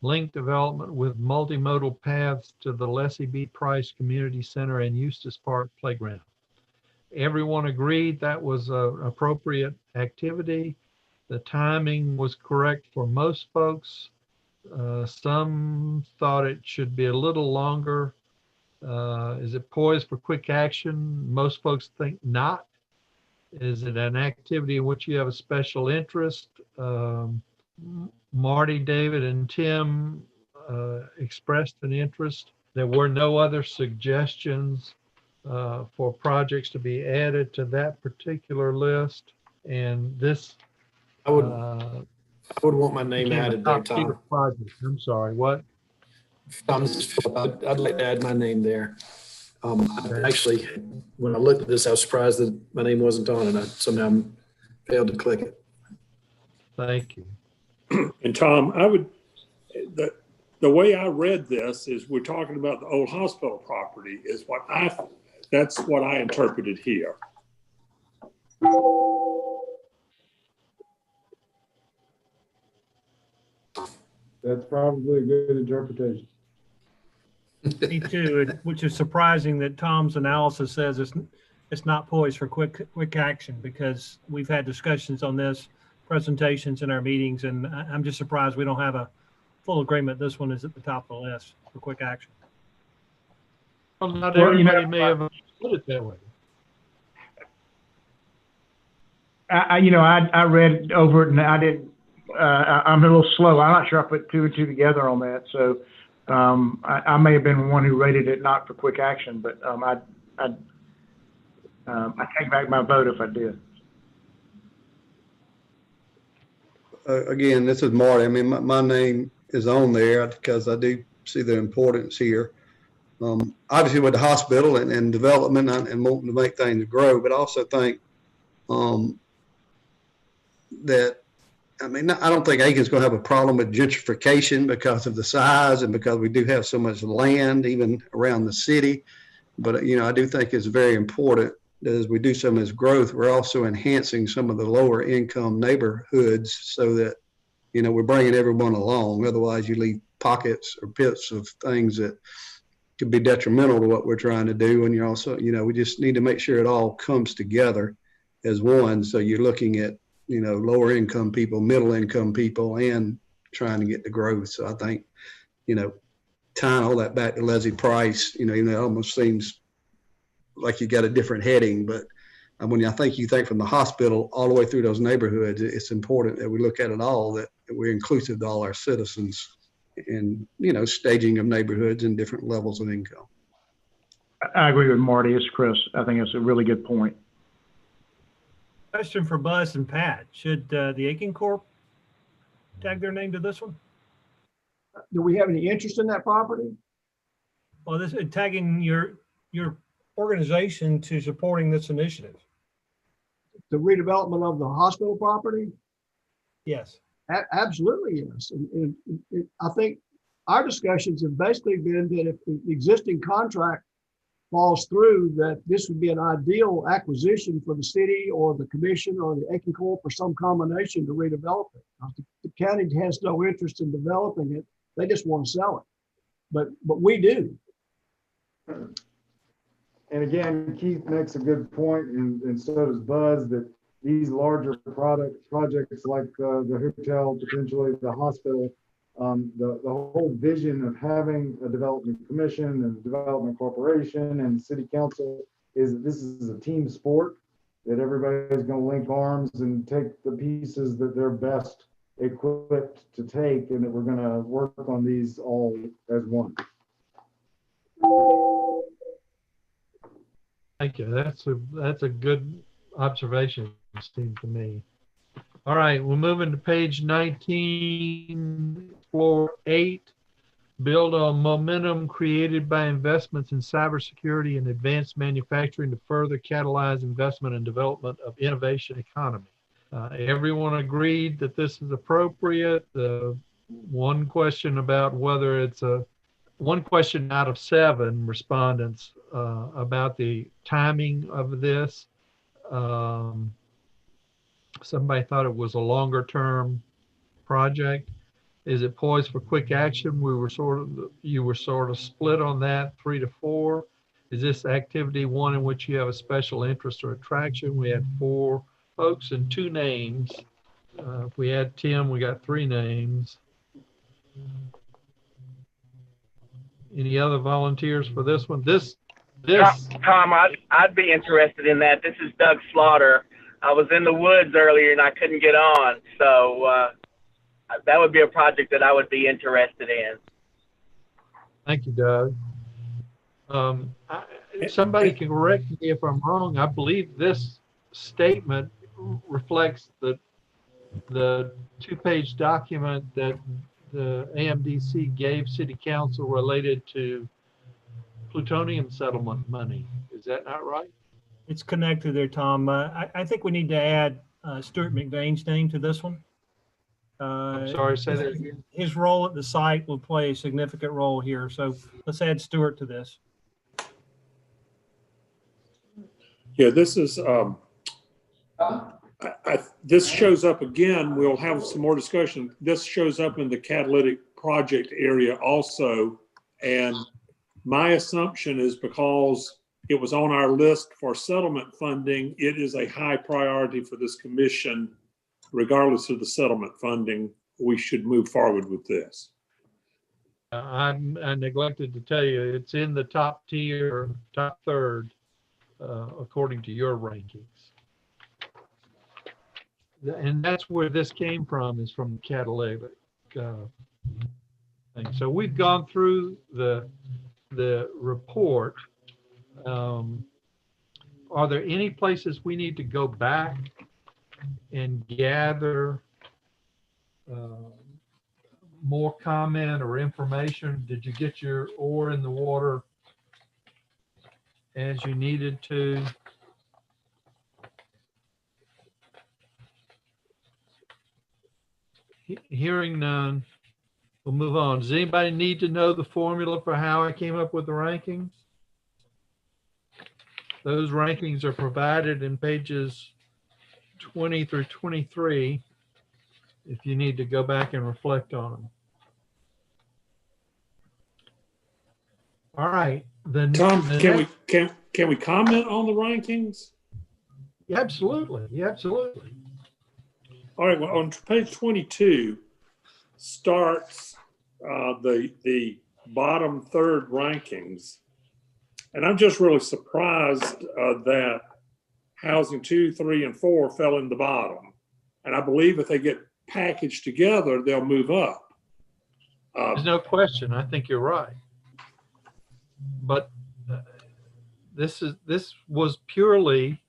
link development with multimodal paths to the Lessee B. Price Community Center and Eustis Park Playground. Everyone agreed that was an appropriate activity. The timing was correct for most folks. Some thought it should be a little longer. Is it poised for quick action? Most folks think not. Is it an activity in which you have a special interest? Marty, David, and Tim expressed an interest. There were no other suggestions for projects to be added to that particular list. And this I would want my name added there, Tom. I'm sorry, what? Tom, I'd like to add my name there. Actually, when I looked at this, I was surprised that my name wasn't on it. I somehow failed to click it. Thank you. And Tom, the way I read this is we're talking about the old hospital property that's what I interpreted here. That's probably a good interpretation. Me too, which is surprising that Tom's analysis says it's not poised for quick action, because we've had discussions on this, presentations in our meetings, and I'm just surprised we don't have a full agreement. This one is at the top of the list for quick action. Well, not everybody may have put it that way. I read over it and I didn't. I'm a little slow. I'm not sure I put two and two together on that. So I may have been one who rated it not for quick action, but I take back my vote if I did. Again, this is Marty. I mean, my name is on there because I do see the importance here. Obviously with the hospital and development and wanting to make things grow, but I also think that, I mean, I don't think Aiken's going to have a problem with gentrification because of the size and because we do have so much land even around the city. But, you know, I do think it's very important that as we do some of this growth, we're also enhancing some of the lower income neighborhoods so that, you know, we're bringing everyone along. Otherwise, you leave pockets or pits of things that could be detrimental to what we're trying to do. And you're also, you know, we just need to make sure it all comes together as one. So you're looking at, you know, lower income people, middle income people, and trying to get the growth. So I think, you know, tying all that back to Lessee Price, you know, even though it almost seems like you got a different heading, but when I think you think from the hospital all the way through those neighborhoods, it's important that we look at it all, that we're inclusive to all our citizens and, you know, staging of neighborhoods and different levels of income. I agree with Marty. It's Chris. I think it's a really good point. Question for Buzz and Pat. Should the Aiken Corp tag their name to this one? Do we have any interest in that property? Well, this tagging your organization to supporting this initiative. The redevelopment of the hospital property? Yes. Absolutely, yes. And I think our discussions have basically been that if the existing contract falls through, that this would be an ideal acquisition for the city or the commission or the Aiken Corp or some combination to redevelop it. The county has no interest in developing it. They just want to sell it. But we do. And again, Keith makes a good point, and so does Buzz, that these larger projects like the hotel, potentially the hospital, the whole vision of having a development commission and development corporation and city council is that this is a team sport, that everybody's going to link arms and take the pieces that they're best equipped to take, and that we're going to work on these all as one. Thank you. That's a good observation, it seems to me. All right, we're moving to page 19, floor 8. Build on momentum created by investments in cybersecurity and advanced manufacturing to further catalyze investment and development of innovation economy. Everyone agreed that this is appropriate. One question about whether it's one question out of 7 respondents about the timing of this. Somebody thought it was a longer term project. Is it poised for quick action? You were sort of split on that, 3 to 4. Is this activity one in which you have a special interest or attraction? We had 4 folks and 2 names. If we add Tim, we got 3 names. Any other volunteers for this one? This. Tom, I'd be interested in that. This is Doug Slaughter. I was in the woods earlier and I couldn't get on, so that would be a project that I would be interested in. Thank you, Doug. Somebody can correct me if I'm wrong. I believe this statement reflects the 2-page document that the AMDC gave City Council related to plutonium settlement money. Is that not right? It's connected there, Tom. I think we need to add Stuart McVeighn's name to this one. I'm sorry, say that again. His role at the site will play a significant role here. So let's add Stuart to this. Yeah, this is, this shows up again. We'll have some more discussion. This shows up in the catalytic project area also. And my assumption is because it was on our list for settlement funding, it is a high priority for this commission. Regardless of the settlement funding, we should move forward with this. I neglected to tell you, it's in the top tier, top third, according to your rankings. And that's where this came from, is from catalytic. thing. So we've gone through the report. Are there any places we need to go back and gather more comment or information? Did you get your oar in the water as you needed to? Hearing none, we'll move on. Does anybody need to know the formula for how I came up with the rankings? Those rankings are provided in pages 20 through 23 if you need to go back and reflect on them. All right. Then Tom, can we comment on the rankings? Yeah, absolutely. Yeah, absolutely. All right. Well, on page 22 starts the bottom third rankings, and I'm just really surprised that housing 2, 3, and 4 fell in the bottom. And I believe if they get packaged together, they'll move up. There's no question. I think you're right. But this was purely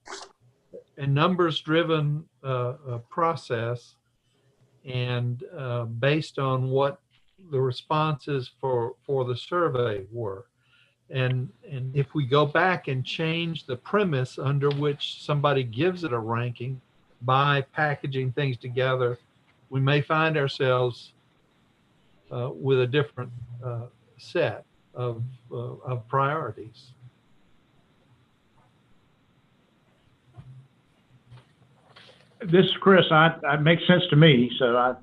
a numbers-driven process, and based on what the responses for the survey were. And if we go back and change the premise under which somebody gives it a ranking by packaging things together, we may find ourselves with a different set of priorities. This is Chris. It makes sense to me. So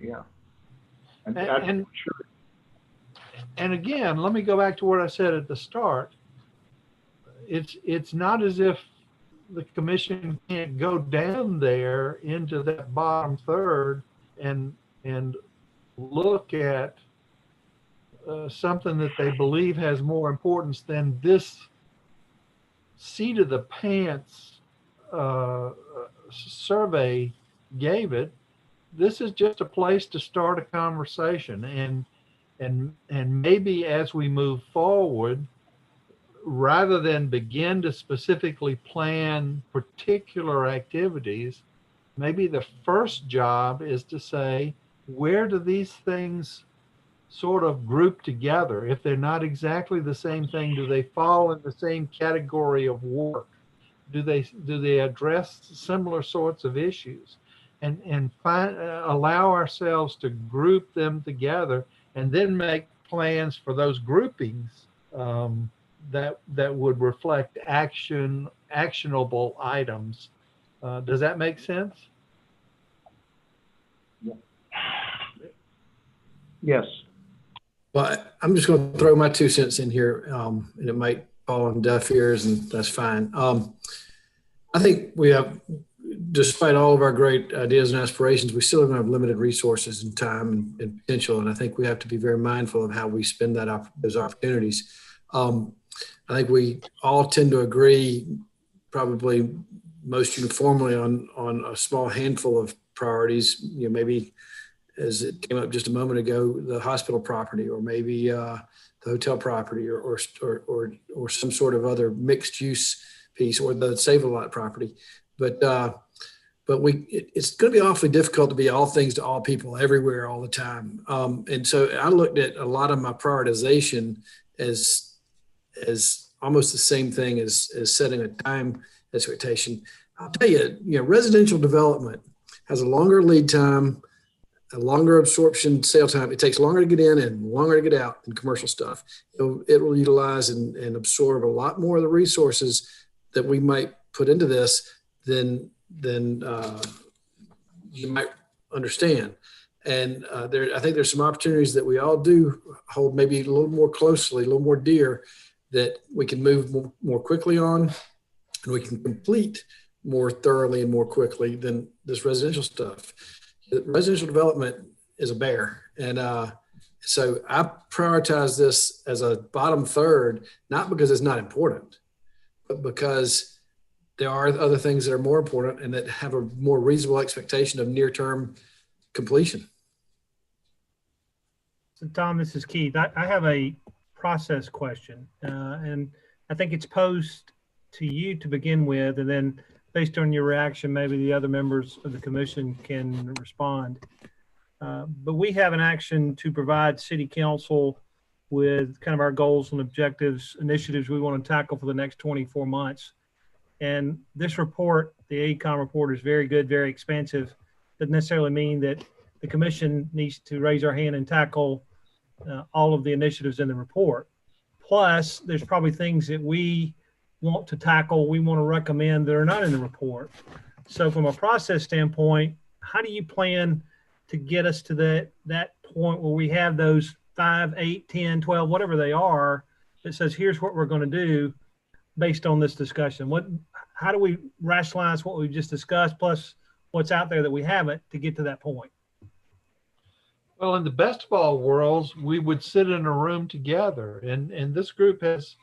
yeah. And sure. And again, let me go back to what I said at the start. It's not as if the commission can't go down there into that bottom third and look at something that they believe has more importance than this seat of the pants survey gave it. This is just a place to start a conversation, and maybe as we move forward, rather than begin to specifically plan particular activities, maybe the first job is to say, where do these things sort of group together? If they're not exactly the same thing, do they fall in the same category of work? Do they address similar sorts of issues? And allow ourselves to group them together, and then make plans for those groupings that would reflect actionable items. Does that make sense? Yes. Well, I'm just going to throw my 2 cents in here, and it might fall on deaf ears, and that's fine. I think we have, despite all of our great ideas and aspirations, we still have limited resources and time and potential, and I think we have to be very mindful of how we spend those opportunities. I think we all tend to agree, probably most uniformly, on a small handful of priorities. You know, maybe, as it came up just a moment ago, the hospital property, or maybe the hotel property, or some sort of other mixed use piece, or the Save-A-Lot property. But it's going to be awfully difficult to be all things to all people everywhere all the time. And so I looked at a lot of my prioritization as almost the same thing as setting a time expectation. I'll tell you, residential development has a longer lead time, a longer absorption sale time. It takes longer to get in and longer to get out than commercial stuff. It will utilize and absorb a lot more of the resources that we might put into this than you might understand. And I think there's some opportunities that we all do hold maybe a little more closely, a little more dear, that we can move more quickly on, and we can complete more thoroughly and more quickly than this residential stuff. Residential development is a bear. And so I prioritize this as a bottom third, not because it's not important, but because there are other things that are more important and that have a more reasonable expectation of near-term completion. So Tom, this is Keith. I have a process question, and I think it's posed to you to begin with, and then based on your reaction, maybe the other members of the commission can respond. But we have an action to provide city council with kind of our goals and objectives, initiatives we want to tackle for the next 24 months. And this report, the AECOM report, is very good, very expansive. Doesn't necessarily mean that the commission needs to raise our hand and tackle all of the initiatives in the report. Plus, there's probably things that we want to tackle, we want to recommend that are not in the report. So from a process standpoint, how do you plan to get us to that point where we have those 5, 8, 10, 12, whatever they are, that says, here's what we're going to do based on this discussion? How do we rationalize what we've just discussed, plus what's out there that we haven't, to get to that point? Well, in the best of all worlds, we would sit in a room together, and this group has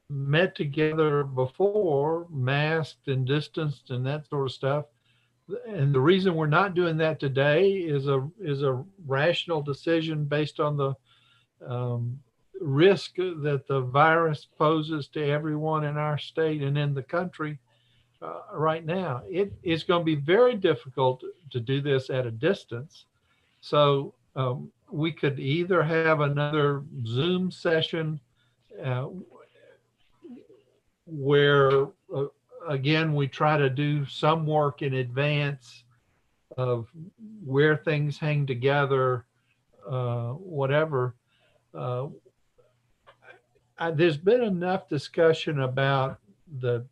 met together before, masked and distanced and that sort of stuff. And the reason we're not doing that today is a rational decision based on the risk that the virus poses to everyone in our state and in the country right now. It is going to be very difficult to do this at a distance. So we could either have another Zoom session where again, we try to do some work in advance of where things hang together, whatever. There's been enough discussion about the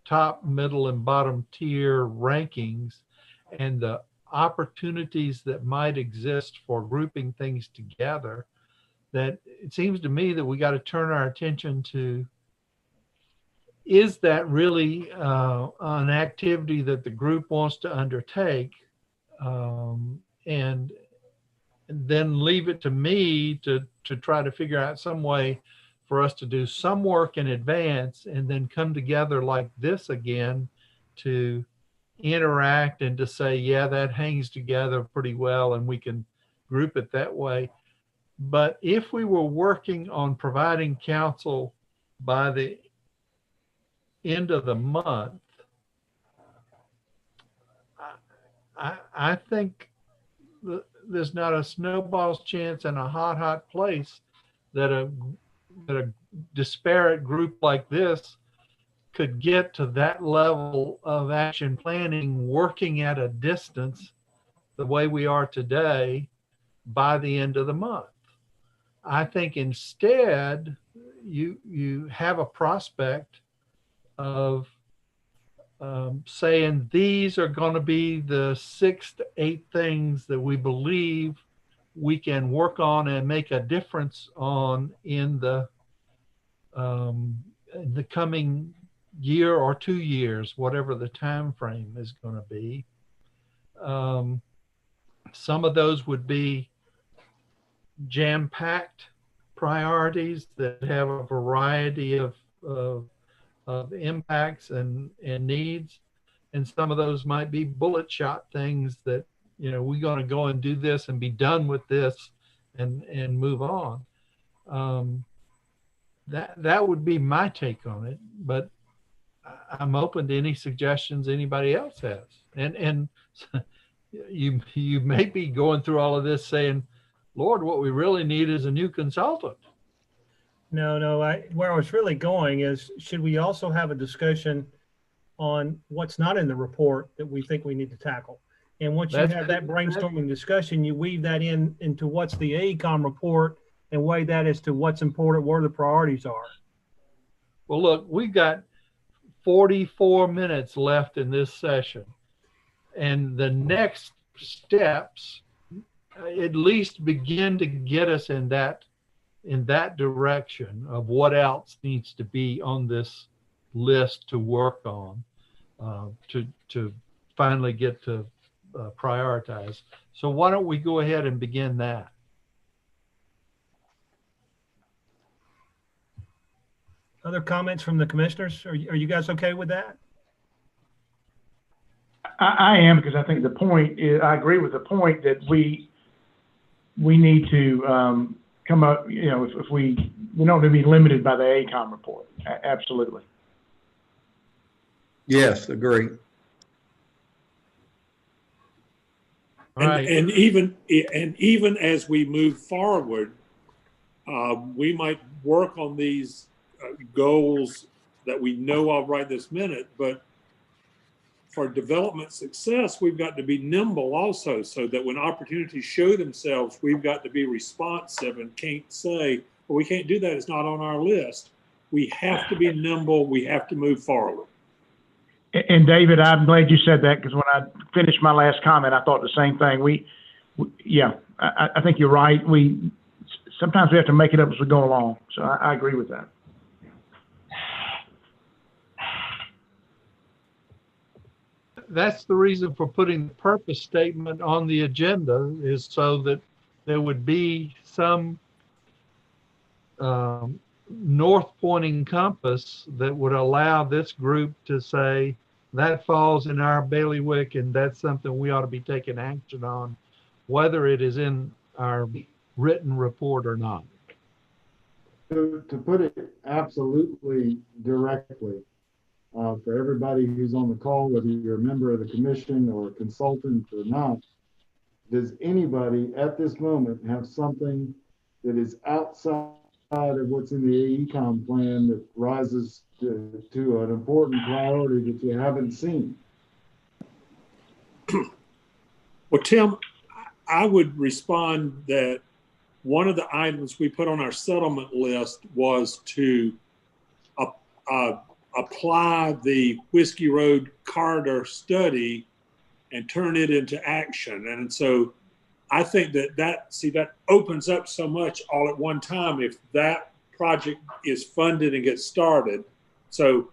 top, middle, and bottom tier rankings and the opportunities that might exist for grouping things together, that it seems to me that we got to turn our attention to, is that really an activity that the group wants to undertake? And then leave it to me to try to figure out some way for us to do some work in advance and then come together like this again to interact and to say, yeah, that hangs together pretty well and we can group it that way. But if we were working on providing counsel by the end of the month, I think there's not a snowball's chance in a hot place that a disparate group like this could get to that level of action planning, working at a distance the way we are today by the end of the month. I think instead you have a prospect of saying these are going to be the 6 to 8 things that we believe we can work on and make a difference on in the coming year or 2 years, whatever the time frame is going to be. Some of those would be jam-packed priorities that have a variety of impacts and needs, and some of those might be bullet shot things that, you know, we're going to go and do this and be done with this and move on. That would be my take on it, but I'm open to any suggestions anybody else has. And you may be going through all of this saying, Lord, what we really need is a new consultant. No, where I was really going is, should we also have a discussion on what's not in the report that we think we need to tackle? And once you have that brainstorming discussion, you weave that into what's the AECOM report and weigh that as to what's important, where the priorities are. Well, look, we've got 44 minutes left in this session. And the next steps at least begin to get us in that direction of what else needs to be on this list to work on, to finally get to prioritize. So why don't we go ahead and begin that? Other comments from the commissioners? Are you guys okay with that? I am, because I think the point is, I agree with the point that we we need to come up, if we don't want to be limited by the AECOM report. Absolutely. Yes, agree. Right. And even as we move forward, we might work on these goals that we know of right this minute, but for development success, we've got to be nimble also, so that when opportunities show themselves, we've got to be responsive and can't say, well, we can't do that, it's not on our list. We have to be nimble, we have to move forward. And David, I'm glad you said that, because when I finished my last comment, I thought the same thing. I think you're right. Sometimes we have to make it up as we go along. So I agree with that. That's the reason for putting the purpose statement on the agenda, is so that there would be some north pointing compass that would allow this group to say that falls in our bailiwick and that's something we ought to be taking action on, whether it is in our written report or not. To put it absolutely directly, for everybody who's on the call, whether you're a member of the commission or a consultant or not, does anybody at this moment have something that is outside of what's in the AECOM plan that rises to an important priority that you haven't seen? Well, Tim, I would respond that one of the items we put on our settlement list was to apply the Whiskey Road corridor study and turn it into action. And so I think that opens up so much all at one time if that project is funded and gets started. So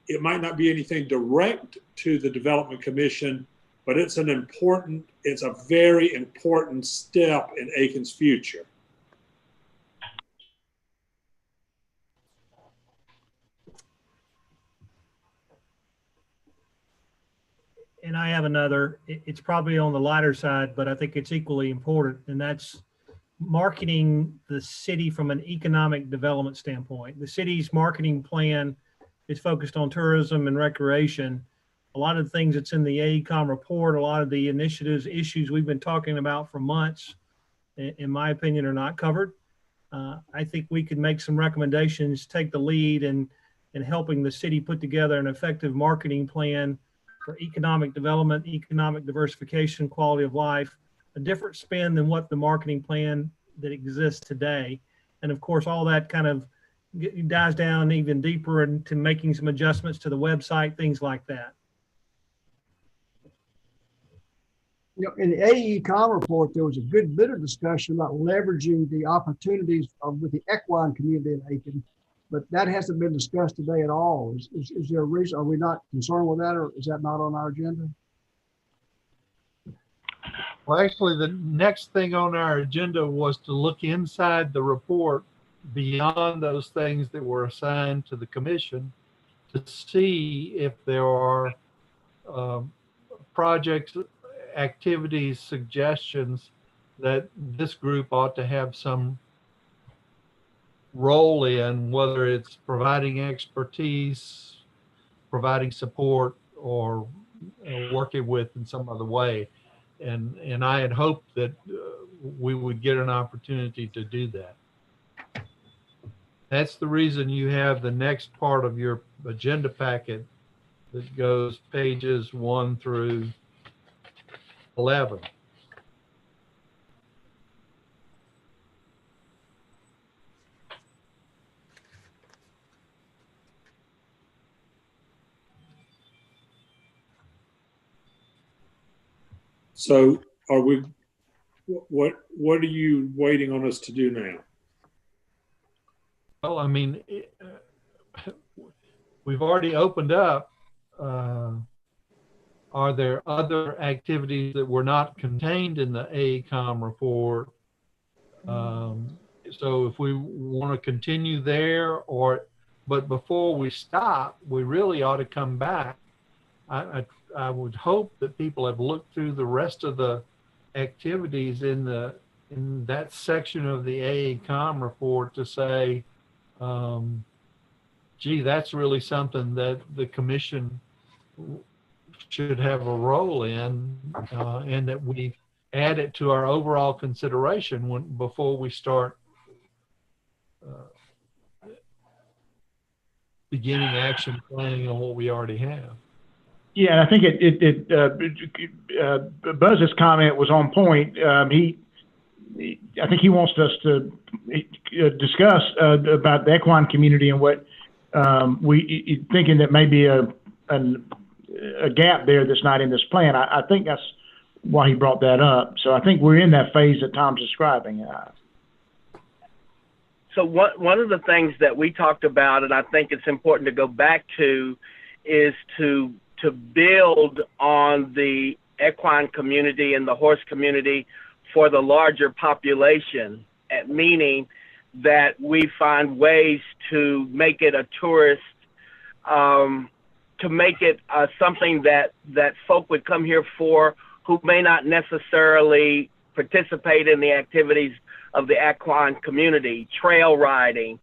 it might not be anything direct to the Development Commission, but it's a very important step in Aiken's future. And I have another, it's probably on the lighter side, but I think it's equally important, and that's marketing the city from an economic development standpoint. The city's marketing plan is focused on tourism and recreation. A lot of the things that's in the AECOM report, a lot of the initiatives, issues we've been talking about for months, in my opinion, are not covered. I think we could make some recommendations, take the lead in helping the city put together an effective marketing plan for economic development, economic diversification, quality of life, a different spin than what the marketing plan that exists today. And of course, all that kind of dives down even deeper into making some adjustments to the website, things like that. In the AECOM report, there was a good bit of discussion about leveraging the opportunities with the equine community in Aiken, but that hasn't been discussed today at all. Is there a reason? Are we not concerned with that, or is that not on our agenda? Well, actually, the next thing on our agenda was to look inside the report beyond those things that were assigned to the commission to see if there are projects, activities, suggestions that this group ought to have some role in, whether it's providing expertise, providing support, or working with in some other way. And I had hoped that we would get an opportunity to do that. That's the reason you have the next part of your agenda packet that goes pages 1 through 11. So what are you waiting on us to do now? Well, I mean, we've already opened up. Are there other activities that were not contained in the AECOM report? So if we want to continue there, but before we stop, we really ought to come back. I would hope that people have looked through the rest of the activities in that section of the AECOM report to say, gee, that's really something that the commission should have a role in, and that we add it to our overall consideration before we start beginning action planning on what we already have. Yeah, and I think Buzz's comment was on point. I think he wants us to discuss about the equine community and what we thinking that may be a gap there that's not in this plan. I think that's why he brought that up. So I think we're in that phase that Tom's describing. So one of the things that we talked about, and I think it's important to go back to, is to build on the equine community and the horse community for the larger population, meaning that we find ways to make it a tourist, to make it something that folk would come here for who may not necessarily participate in the activities of the equine community, trail riding,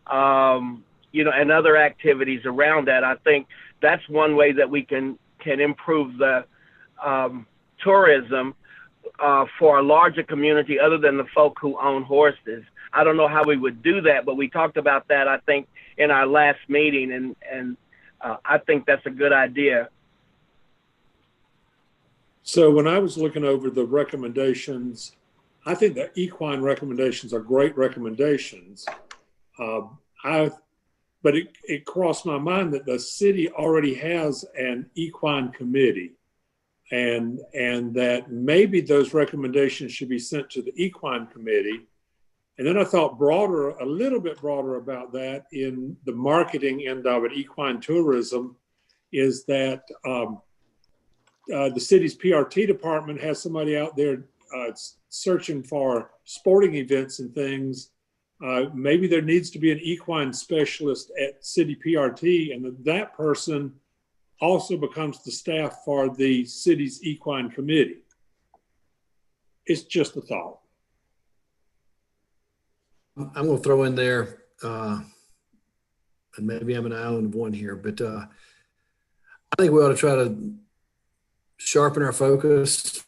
and other activities around that. I think that's one way that we can improve the tourism for a larger community other than the folk who own horses. I don't know how we would do that, but we talked about that, I think, in our last meeting, and I think that's a good idea. So when I was looking over the recommendations, I think the equine recommendations are great recommendations. But it crossed my mind that the city already has an equine committee, and that maybe those recommendations should be sent to the equine committee. And then I thought a little bit broader about that in the marketing end of it, equine tourism, is that the city's PRT department has somebody out there searching for sporting events and things. Maybe there needs to be an equine specialist at city PRT, and that person also becomes the staff for the city's equine committee. It's just a thought. I'm going to throw in there, and maybe I'm an island of one here, but I think we ought to try to sharpen our focus,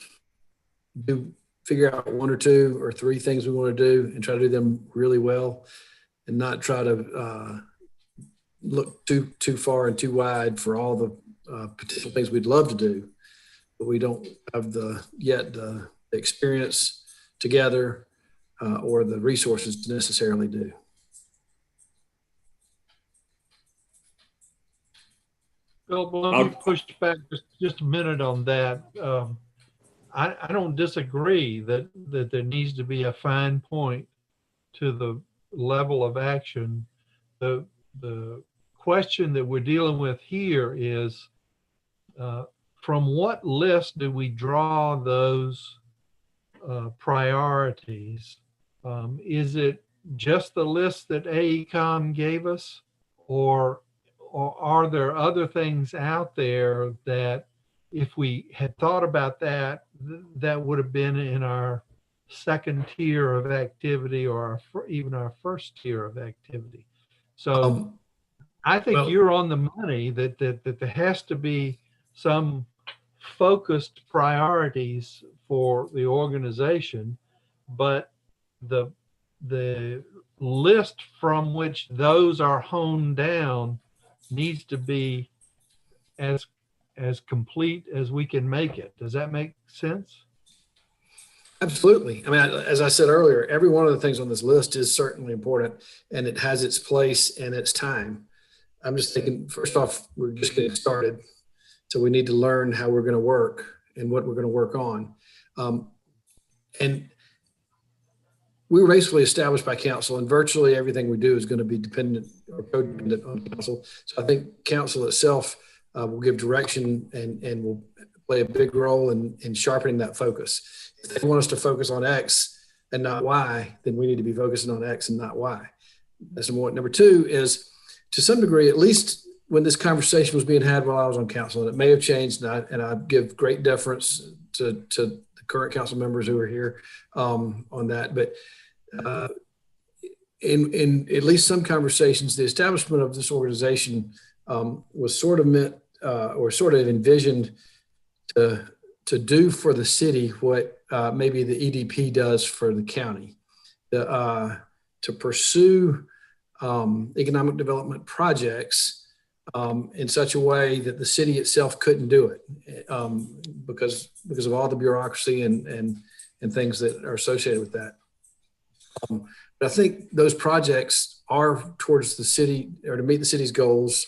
figure out 1 or 2 or 3 things we want to do and try to do them really well, and not try to look too far and too wide for all the potential things we'd love to do, but we don't have the experience together or the resources to necessarily do. Bill, let me push back just a minute on that. I don't disagree that there needs to be a fine point to the level of action. The question that we're dealing with here is, from what list do we draw those priorities? Is it just the list that AECOM gave us, or are there other things out there that, if we had thought about that, that would have been in our second tier of activity, or even our first tier of activity? So I think you're on the money that there has to be some focused priorities for the organization, but the list from which those are honed down needs to be as complete as we can make it. Does that make sense? Absolutely. I mean, as I said earlier, every one of the things on this list is certainly important, and it has its place and its time. I'm just thinking, first off, we're just getting started. So we need to learn how we're going to work and what we're going to work on. And we were basically established by council, and virtually everything we do is going to be dependent or codependent on council. So I think council itself will give direction and will play a big role in sharpening that focus. If they want us to focus on X and not Y, then we need to be focusing on X and not Y. That's number one. Number two is, to some degree, at least when this conversation was being had while I was on council, and it may have changed, and I give great deference to the current council members who are here on that. But in at least some conversations, the establishment of this organization was sort of meant or sort of envisioned to do for the city what maybe the EDP does for the county, to pursue economic development projects in such a way that the city itself couldn't do it because of all the bureaucracy and things that are associated with that. But I think those projects are towards the city or to meet the city's goals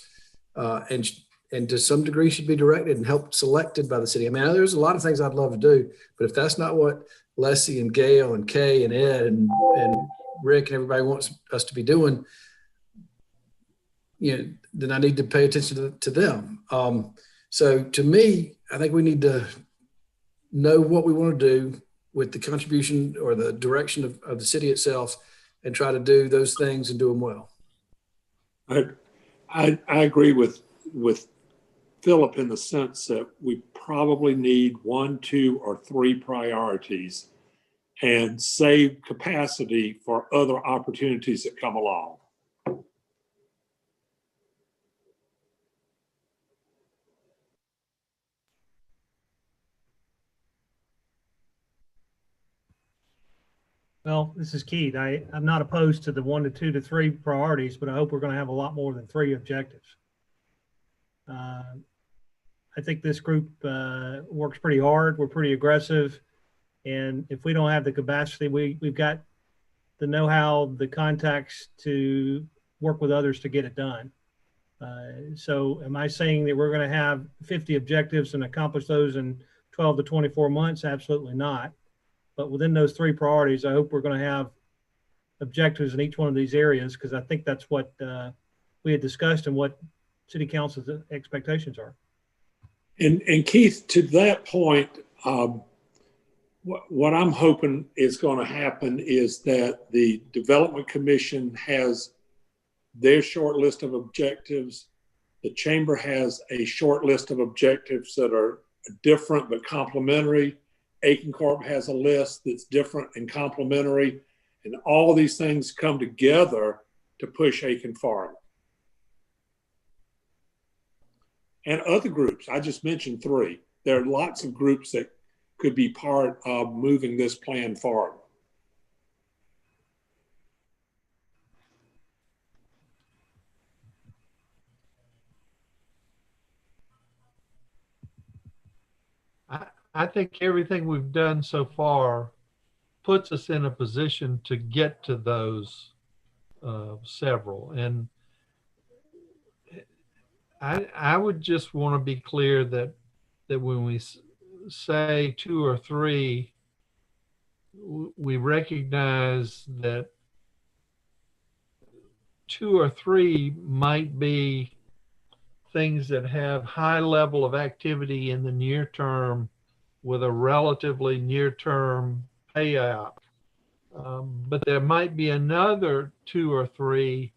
and to some degree should be directed and helped selected by the city. I mean, there's a lot of things I'd love to do, but if that's not what Lessee and Gail and Kay and Ed and Rick and everybody wants us to be doing, then I need to pay attention to them. So to me, I think we need to know what we want to do with the contribution or the direction of the city itself and try to do those things and do them well. I agree with Philip in the sense that we probably need 1, 2, or 3 priorities and save capacity for other opportunities that come along. Well, this is Keith. I'm not opposed to the 1 to 2 to 3 priorities, but I hope we're going to have a lot more than 3 objectives. I think this group works pretty hard. We're pretty aggressive. And if we don't have the capacity, we've got the know-how, the contacts to work with others to get it done. So am I saying that we're going to have 50 objectives and accomplish those in 12 to 24 months? Absolutely not. But within those 3 priorities, I hope we're going to have objectives in each one of these areas, because I think that's what we had discussed and what City Council's expectations are. And Keith, to that point, what I'm hoping is going to happen is that the Development Commission has their short list of objectives. The Chamber has a short list of objectives that are different but complementary. Aiken Corp has a list that's different and complementary, and all of these things come together to push Aiken forward. And other groups, I just mentioned 3. There are lots of groups that could be part of moving this plan forward. I think everything we've done so far puts us in a position to get to those several. And I would just want to be clear that when we say 2 or 3, we recognize that 2 or 3 might be things that have high level of activity in the near term with a relatively near-term payout. But there might be another 2 or 3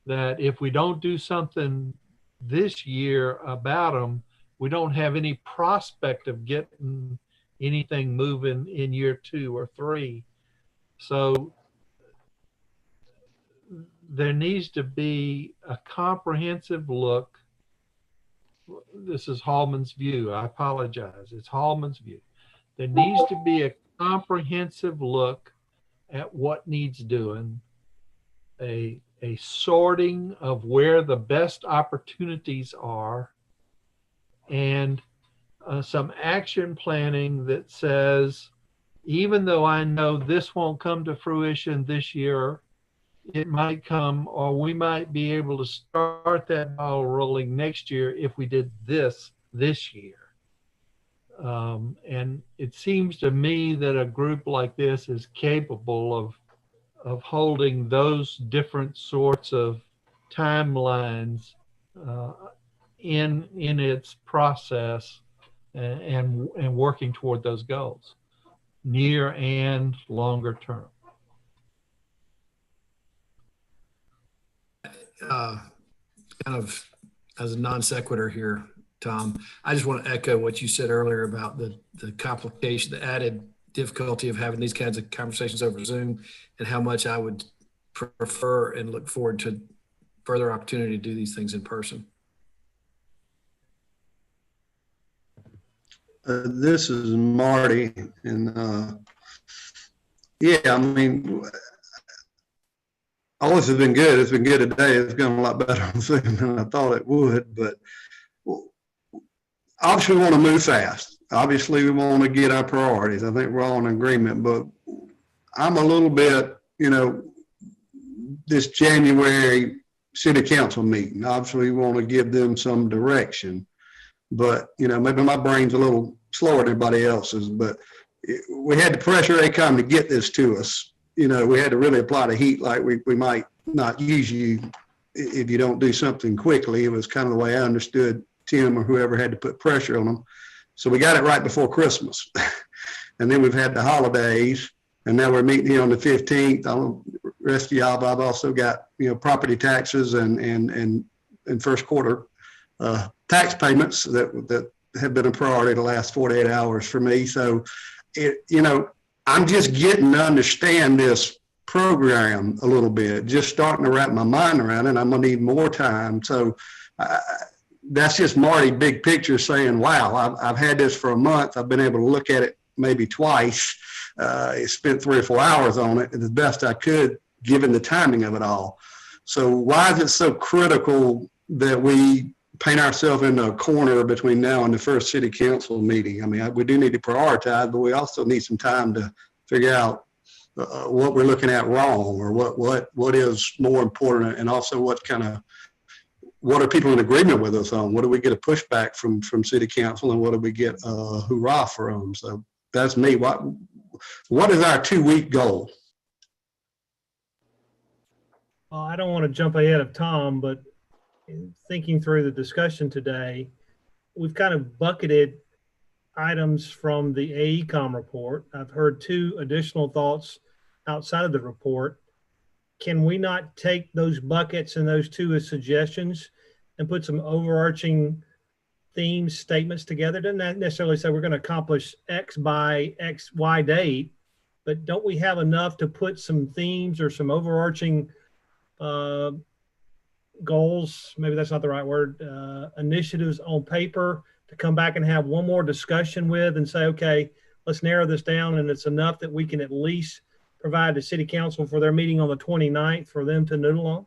that if we don't do something this year about them, we don't have any prospect of getting anything moving in year 2 or 3. So there needs to be a comprehensive look. This is Hallman's view. I apologize. It's Hallman's view. There needs to be a comprehensive look at what needs doing, a sorting of where the best opportunities are, and some action planning that says, even though I know this won't come to fruition this year, it might come, or we might be able to start that ball rolling next year if we did this year. And it seems to me that a group like this is capable of holding those different sorts of timelines in its process and working toward those goals, near and longer term. Kind of as a non sequitur here, Tom. I just want to echo what you said earlier about the complication, the added difficulty of having these kinds of conversations over Zoom, and how much I would prefer and look forward to further opportunity to do these things in person. This is Marty, and yeah, I mean, always has been good. It's been good today. It's gone a lot better on Zoom than I thought it would, but obviously we want to move fast. Obviously we want to get our priorities. I think we're all in agreement, but I'm a little bit, this January city council meeting, obviously we want to give them some direction, but maybe my brain's a little slower than everybody else's, but we had to pressure ACOM to get this to us. We had to really apply the heat like we might not use you if you don't do something quickly. It was kind of the way I understood Tim or whoever had to put pressure on them. So we got it right before Christmas. And then we've had the holidays, and now we're meeting here on the 15th. The rest of y'all, I've also got, property taxes and first quarter tax payments that have been a priority the last 48 hours for me. So, I'm just getting to understand this program a little bit, just starting to wrap my mind around it. I'm going to need more time. So that's just Marty, big picture, saying, wow, I've had this for a month. I've been able to look at it maybe twice. I spent 3 or 4 hours on it the best I could, given the timing of it all. So why is it so critical that we paint ourselves into a corner between now and the first city council meeting? I mean, we do need to prioritize, but we also need some time to figure out what we're looking at wrong, or what is more important, and also what are people in agreement with us on? What do we get a pushback from city council, and what do we get hoorah from? So that's me. What is our 2-week goal? Well, I don't want to jump ahead of Tom, but thinking through the discussion today, we've kind of bucketed items from the AECOM report. I've heard 2 additional thoughts outside of the report. Can we not take those buckets and those 2 as suggestions and put some overarching themes, statements together? Doesn't that necessarily say we're going to accomplish X by X, Y date, but don't we have enough to put some themes or some overarching goals, maybe that's not the right word, initiatives on paper to come back and have one more discussion with and say, okay, let's narrow this down, and it's enough that we can at least provide to city council for their meeting on the 29th for them to noodle on?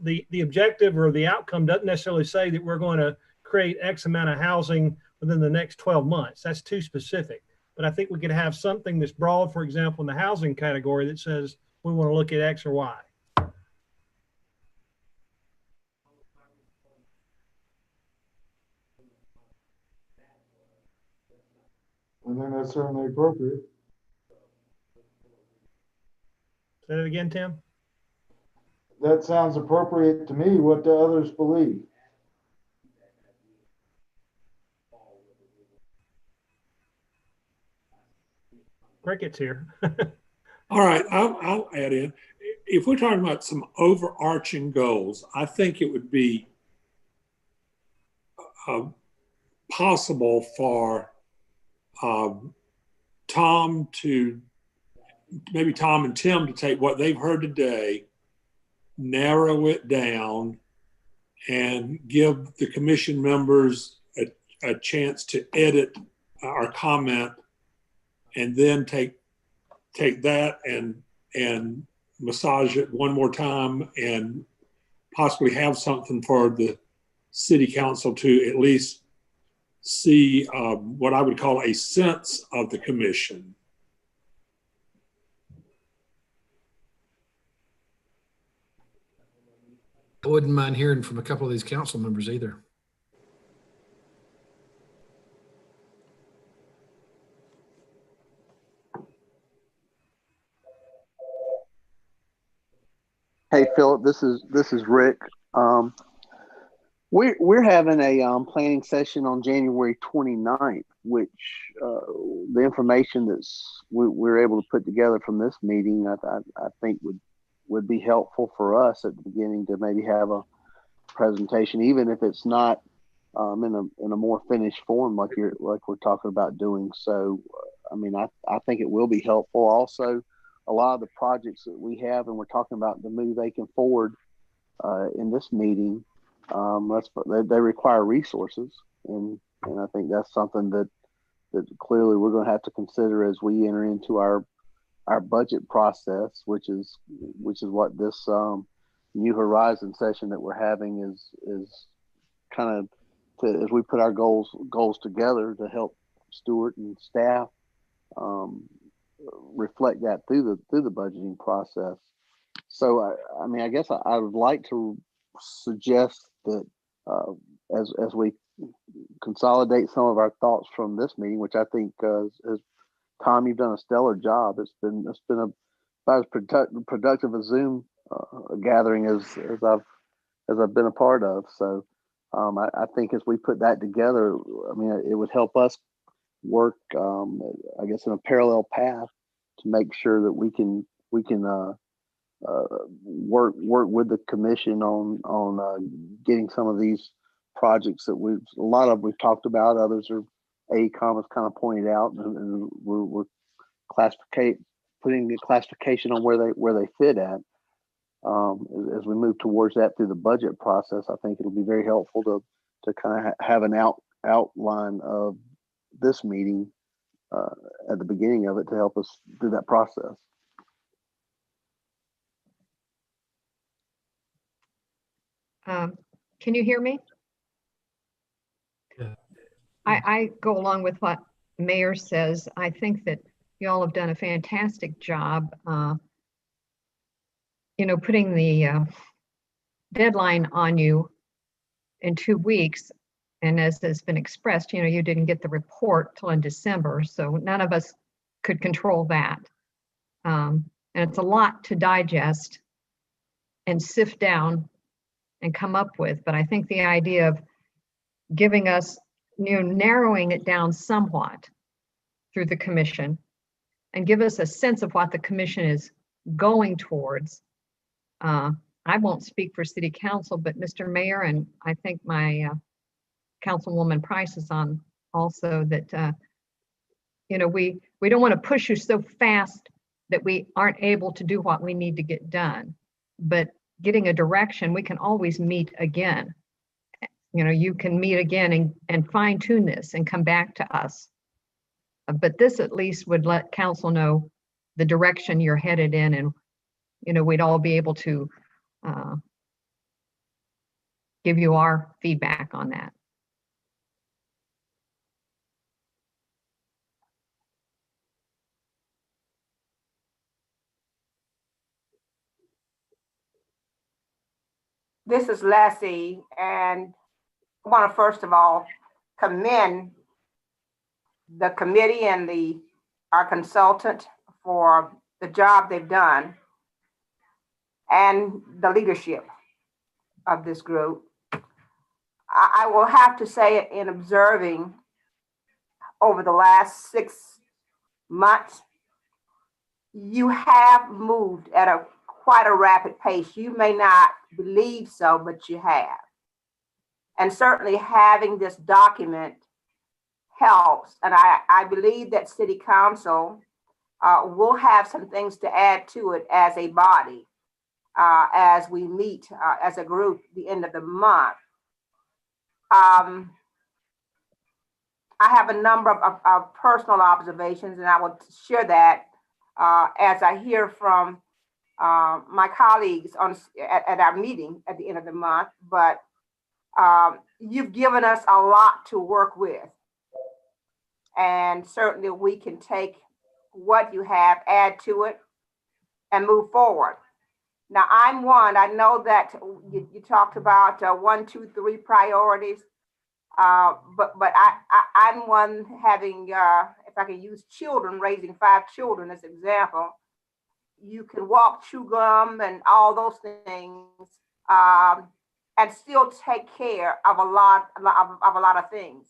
The objective or the outcome doesn't necessarily say that we're going to create X amount of housing within the next 12 months. That's too specific. But I think we could have something that's broad, for example, in the housing category that says we want to look at X or Y. I think that's certainly appropriate. Say that again, Tim? That sounds appropriate to me. What do others believe? Cricket's here. All right, I'll add in. If we're talking about some overarching goals, I think it would be possible for Tom and Tim to take what they've heard today, narrow it down, and give the commission members a chance to edit or comment, and then take that and massage it one more time, and possibly have something for the city council to at least see what I would call a sense of the commission. I wouldn't mind hearing from a couple of these council members either. Hey, Philip, this is Rick. We're having a planning session on January 29th, which the information we're able to put together from this meeting, I think would be helpful for us at the beginning to maybe have a presentation, even if it's not in a more finished form, like we're talking about doing. So, I mean, I think it will be helpful. Also, a lot of the projects that we have, and we're talking about to move Aiken forward in this meeting, they require resources, and I think that's something that clearly we're going to have to consider as we enter into our budget process, which is what this New Horizon session that we're having is kind of as we put our goals together to help Stuart and staff reflect that through the budgeting process. So I mean, I guess I would like to suggest that as we consolidate some of our thoughts from this meeting, which I think as Tom, you've done a stellar job. It's been about as productive a Zoom gathering as I've been a part of. So I think as we put that together, I mean, it would help us work, I guess, in a parallel path to make sure that we can work with the commission on getting some of these projects that we've talked about. Others are AECOM has kind of pointed out, and we're putting the classification on where they fit at. As we move towards that through the budget process, I think it'll be very helpful to kind of have an outline of this meeting at the beginning of it to help us through that process. Can you hear me? Yeah. I go along with what Mayor says. I think that you all have done a fantastic job, putting the deadline on you in 2 weeks. And as has been expressed, you didn't get the report till in December, so none of us could control that. And it's a lot to digest and sift down and come up with. But I think the idea of giving us, narrowing it down somewhat through the commission and give us a sense of what the commission is going towards. I won't speak for City Council, but Mr. Mayor, and I think my Councilwoman Price is on also, that we don't want to push you so fast that we aren't able to do what we need to get done. But getting a direction, we can always meet again. You can meet again and fine tune this and come back to us. But this at least would let council know the direction you're headed in, and we'd all be able to give you our feedback on that. This is Lessee, and I want to first of all commend the committee and our consultant for the job they've done, and the leadership of this group. I will have to say, in observing over the last 6 months, you have moved at quite a rapid pace. You may not believe so, but you have. And certainly having this document helps. And I believe that City Council will have some things to add to it as a body, as we meet as a group the end of the month. I have a number of personal observations, and I will share that as I hear from my colleagues at our meeting at the end of the month. But you've given us a lot to work with, and certainly we can take what you have, add to it, and move forward. Now, I know that you talked about 1, 2, 3 priorities, but I'm one having, if I can use children, raising 5 children as an example. You can walk, chew gum, and all those things, and still take care of a lot of things.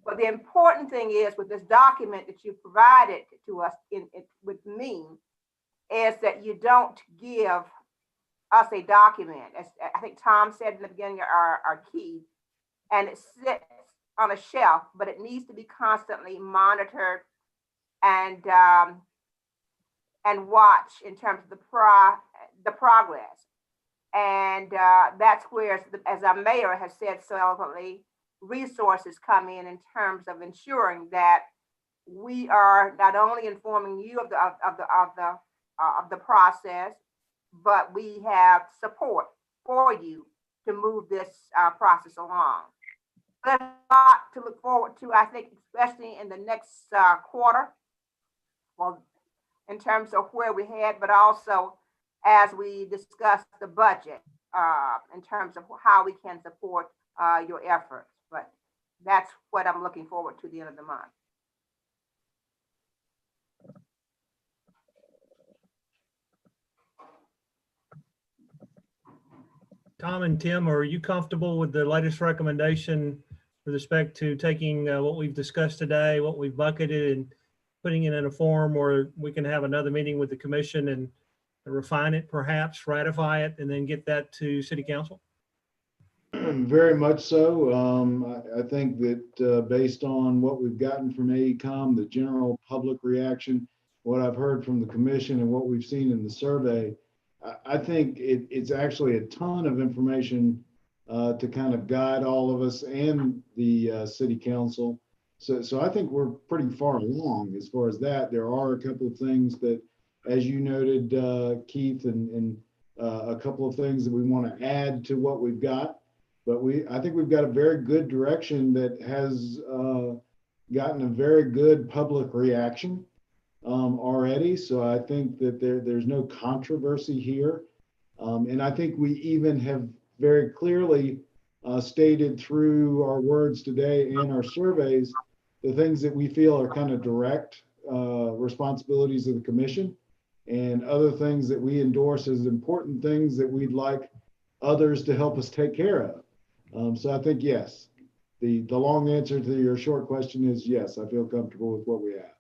But the important thing is, with this document that you provided to us with me, is that you don't give us a document, as I think Tom said in the beginning, are key, and it sits on a shelf, but it needs to be constantly monitored and watch in terms of the progress. And that's where, as our mayor has said so eloquently, resources come in terms of ensuring that we are not only informing you of the process, but we have support for you to move this process along. There's a lot to look forward to, I think, especially in the next quarter. Well, in terms of where we head, but also as we discuss the budget in terms of how we can support your efforts. But that's what I'm looking forward to the end of the month. Tom and Tim, are you comfortable with the latest recommendation with respect to taking what we've discussed today, what we've bucketed, and putting it in a form where we can have another meeting with the commission and refine it, perhaps ratify it, and then get that to city council? Very much so. I think that based on what we've gotten from AECOM, the general public reaction, what I've heard from the commission and what we've seen in the survey, I think it's actually a ton of information to kind of guide all of us and the city council. So I think we're pretty far along as far as that. There are a couple of things that, as you noted, Keith, and a couple of things that we want to add to what we've got. But I think we've got a very good direction that has gotten a very good public reaction already. So I think that there's no controversy here. And I think we even have very clearly stated through our words today and our surveys the things that we feel are kind of direct responsibilities of the commission, and other things that we endorse as important things that we'd like others to help us take care of. So I think, yes, the long answer to your short question is yes, I feel comfortable with what we have.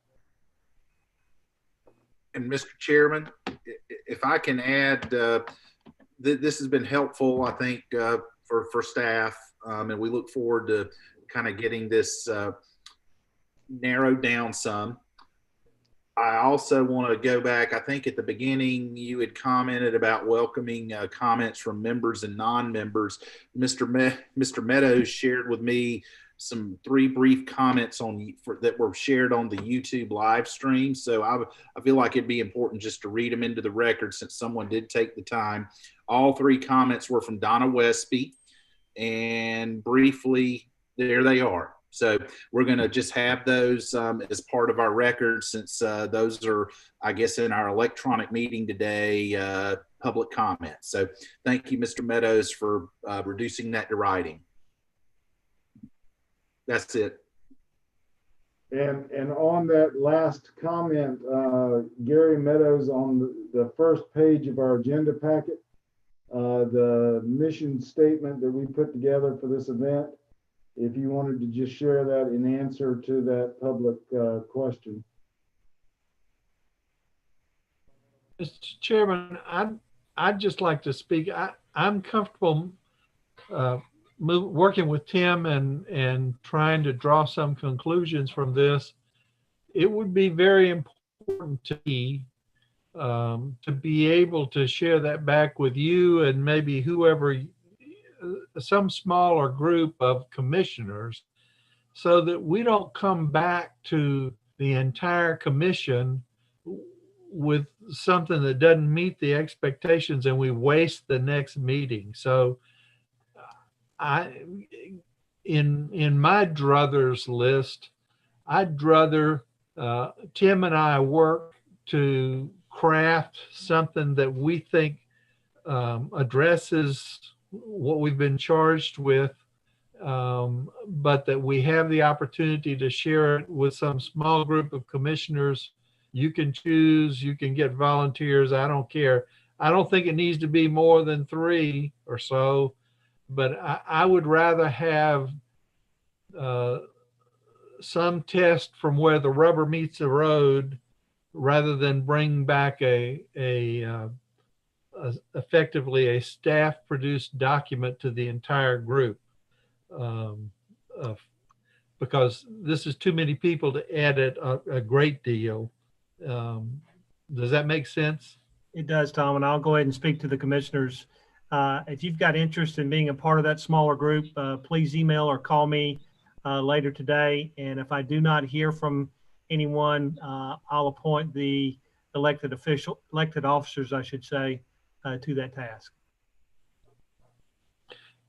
And Mr. Chairman, if I can add, this has been helpful, I think, for staff, and we look forward to kind of getting this narrowed down some. I also want to go back. I think at the beginning you had commented about welcoming comments from members and non-members. Mr. Meadows shared with me some 3 brief comments that were shared on the YouTube live stream. So I feel like it'd be important just to read them into the record since someone did take the time. All 3 comments were from Donna Westby, and briefly, there they are. So we're going to just have those as part of our record, since those are, I guess, in our electronic meeting today, public comments. So thank you, Mr. Meadows, for reducing that to writing. That's it. And on that last comment, Gary Meadows, on the first page of our agenda packet, the mission statement that we put together for this event, if you wanted to just share that in answer to that public question. Mr. Chairman, I'd just like to speak. I'm comfortable working with Tim and trying to draw some conclusions from this. It would be very important to me to be able to share that back with you and maybe whoever, some smaller group of commissioners, so that we don't come back to the entire commission with something that doesn't meet the expectations and we waste the next meeting. So in my druthers list, I'd rather Tim and I work to craft something that we think addresses what we've been charged with, but that we have the opportunity to share it with some small group of commissioners. You can choose, you can get volunteers, I don't care. I don't think it needs to be more than 3 or so, but I would rather have some test from where the rubber meets the road rather than bring back effectively a staff produced document to the entire group. because this is too many people to edit a great deal. Does that make sense? It does, Tom, and I'll go ahead and speak to the commissioners. If you've got interest in being a part of that smaller group, please email or call me later today. And if I do not hear from anyone, I'll appoint the elected officers, I should say, to that task.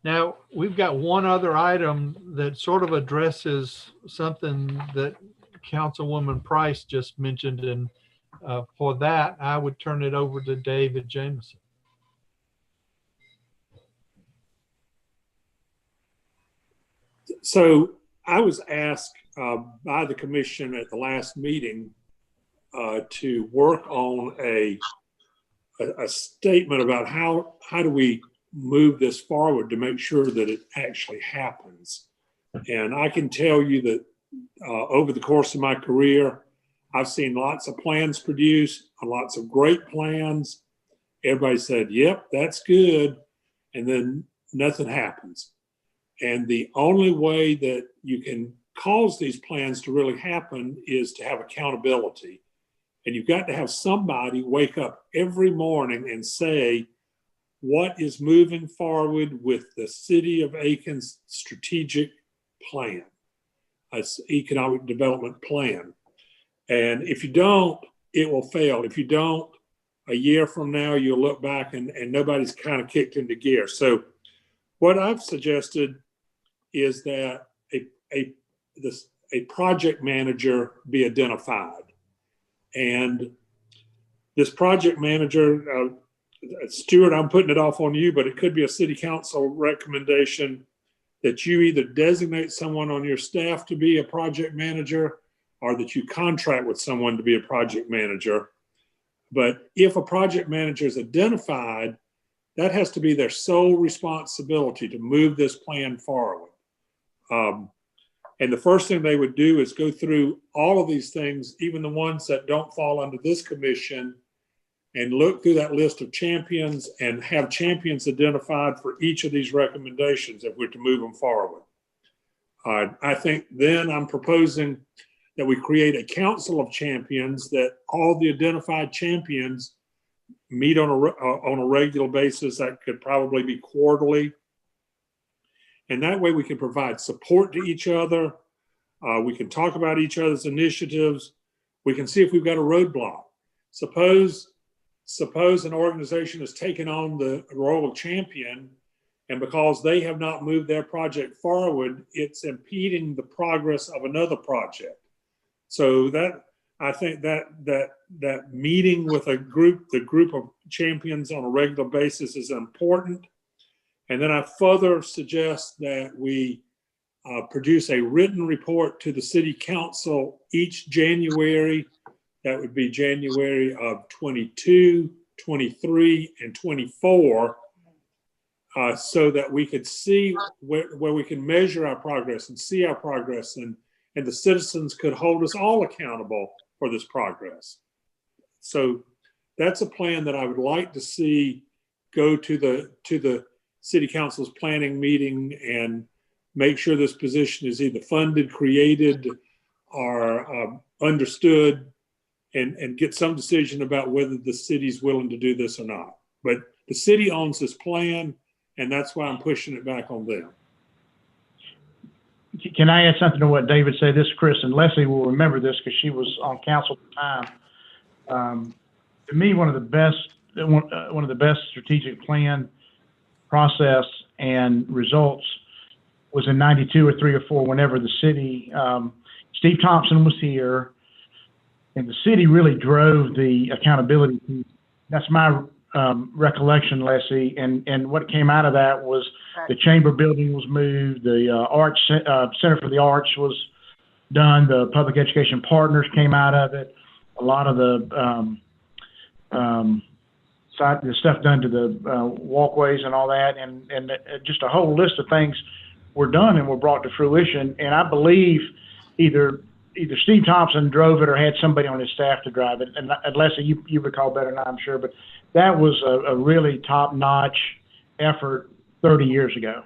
Now, we've got one other item that sort of addresses something that Councilwoman Price just mentioned. And for that, I would turn it over to David Jameson. So I was asked by the commission at the last meeting to work on a statement about how do we move this forward to make sure that it actually happens. And I can tell you that over the course of my career, I've seen lots of plans produced, lots of great plans. Everybody said, yep, that's good. And then nothing happens. And the only way that you can cause these plans to really happen is to have accountability. And you've got to have somebody wake up every morning and say, what is moving forward with the city of Aiken's strategic plan, its economic development plan? And if you don't, it will fail. If you don't, a year from now, you'll look back and nobody's kind of kicked into gear. So what I've suggested is that a project manager be identified. And this project manager, Stuart, I'm putting it off on you, but it could be a city council recommendation that you either designate someone on your staff to be a project manager or that you contract with someone to be a project manager. But if a project manager is identified, that has to be their sole responsibility to move this plan forward. And the first thing they would do is go through all of these things, even the ones that don't fall under this commission, and look through that list of champions and have champions identified for each of these recommendations if we're to move them forward. I think then I'm proposing that we create a council of champions, that all the identified champions meet on a regular basis. That could probably be quarterly. And that way we can provide support to each other. We can talk about each other's initiatives. We can see if we've got a roadblock. Suppose an organization has taken on the role of champion, and because they have not moved their project forward, it's impeding the progress of another project. So that, I think that meeting with the group of champions on a regular basis is important. And then I further suggest that we produce a written report to the city council each January. That would be January of 22, 23, and 24, so that we could see where we can measure our progress and see our progress, and the citizens could hold us all accountable for this progress. So that's a plan that I would like to see go to the city council's planning meeting and make sure this position is either funded, created, or understood, and get some decision about whether the city's willing to do this or not. But the city owns this plan, and that's why I'm pushing it back on them. Can I add something to what David said? This is Chris, and Lessee will remember this because she was on council at the time. To me, one of the best strategic plan process and results was in '92 or '3 or '4, whenever the city, Steve Thompson was here, and the city really drove the accountability. That's my recollection, Lessee. And what came out of that was the chamber building was moved, the Arts Center for the Arts was done, the public education partners came out of it, a lot of the stuff done to the walkways and all that, and just a whole list of things were done and were brought to fruition. And I believe either Steve Thompson drove it or had somebody on his staff to drive it. And Lessee, you recall better than I'm sure, but that was a really top-notch effort 30 years ago.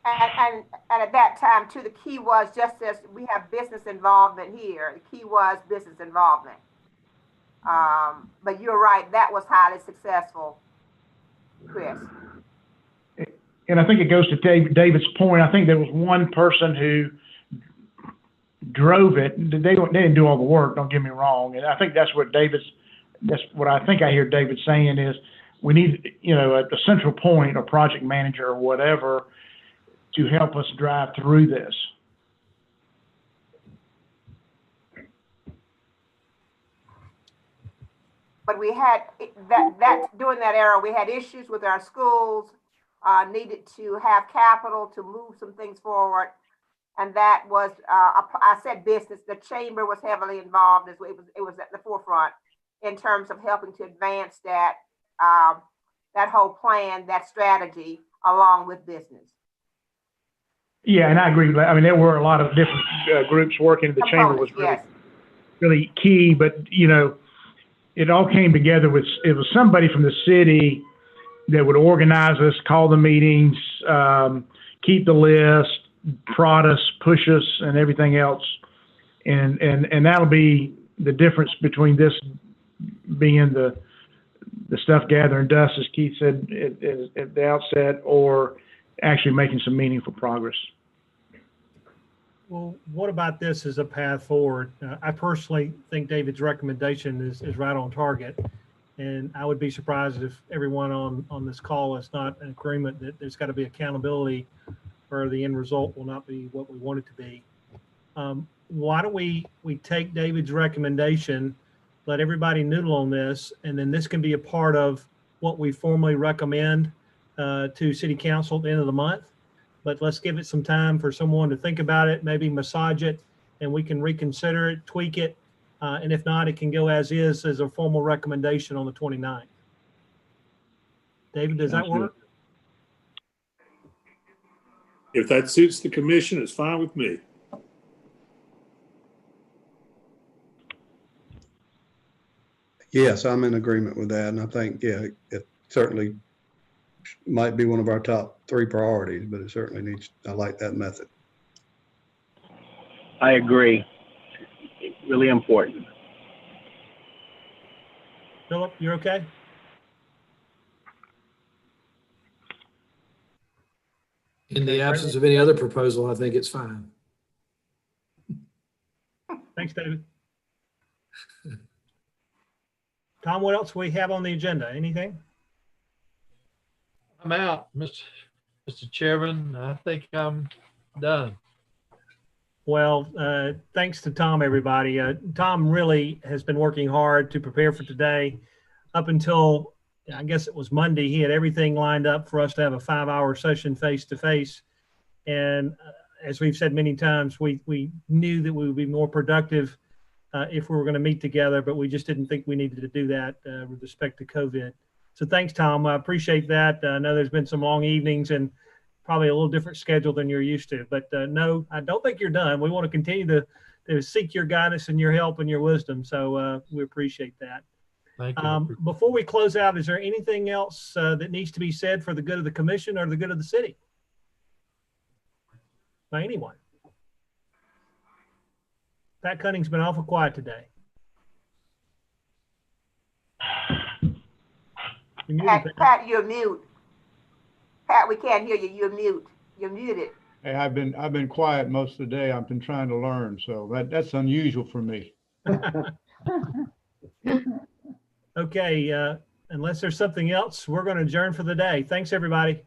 And at that time too, the key was just as we have business involvement here, the key was business involvement. But you're right, that was highly successful, Chris. And I think it goes to David's point. I think there was one person who drove it. They didn't do all the work, don't get me wrong. And I think that's what I think I hear David saying is we need, a central point or project manager or whatever to help us drive through this. But we had during that era, we had issues with our schools, needed to have capital to move some things forward. And that was, I said business, the chamber was heavily involved as it was at the forefront in terms of helping to advance that whole plan, that strategy along with business. Yeah, and I agree. I mean, there were a lot of different groups working. The chamber was really key, but it all came together with, it was somebody from the city that would organize us, call the meetings, keep the list, prod us, push us, and everything else. And that'll be the difference between this being the stuff gathering dust, as Keith said at the outset, or actually making some meaningful progress. Well, what about this as a path forward? I personally think David's recommendation is right on target. And I would be surprised if everyone on this call is not in agreement that there's got to be accountability or the end result will not be what we want it to be. Why don't we take David's recommendation, let everybody noodle on this, and then this can be a part of what we formally recommend to City Council at the end of the month. But let's give it some time for someone to think about it, maybe massage it, and we can reconsider it, tweak it. And if not, it can go as is as a formal recommendation on the 29th. David, does that work? If that suits the commission, it's fine with me. Yes, I'm in agreement with that. And I think, yeah, it certainly might be one of our top 3 priorities, but it certainly needs, I like that method. I agree. It's really important. Philip, you're okay? In the absence of any other proposal, I think it's fine. Thanks, David. Tom, what else we have on the agenda? Anything? I'm out, Mr. Chairman. I think I'm done. Well, thanks to Tom, everybody. Tom really has been working hard to prepare for today. Up until, I guess it was Monday, he had everything lined up for us to have a 5-hour session face-to-face. And as we've said many times, we knew that we would be more productive if we were going to meet together, but we just didn't think we needed to do that with respect to COVID. So thanks, Tom. I appreciate that. I know there's been some long evenings and probably a little different schedule than you're used to, but no, I don't think you're done. We want to continue to seek your guidance and your help and your wisdom. So we appreciate that. Thank you. Before we close out, is there anything else that needs to be said for the good of the commission or the good of the city? By anyone? Pat Cunning's been awful quiet today. Pat, you're mute. Pat, we can't hear you. You're mute. You're muted. Hey, I've been quiet most of the day. I've been trying to learn, so that's unusual for me. Okay, unless there's something else, we're going to adjourn for the day. Thanks, everybody.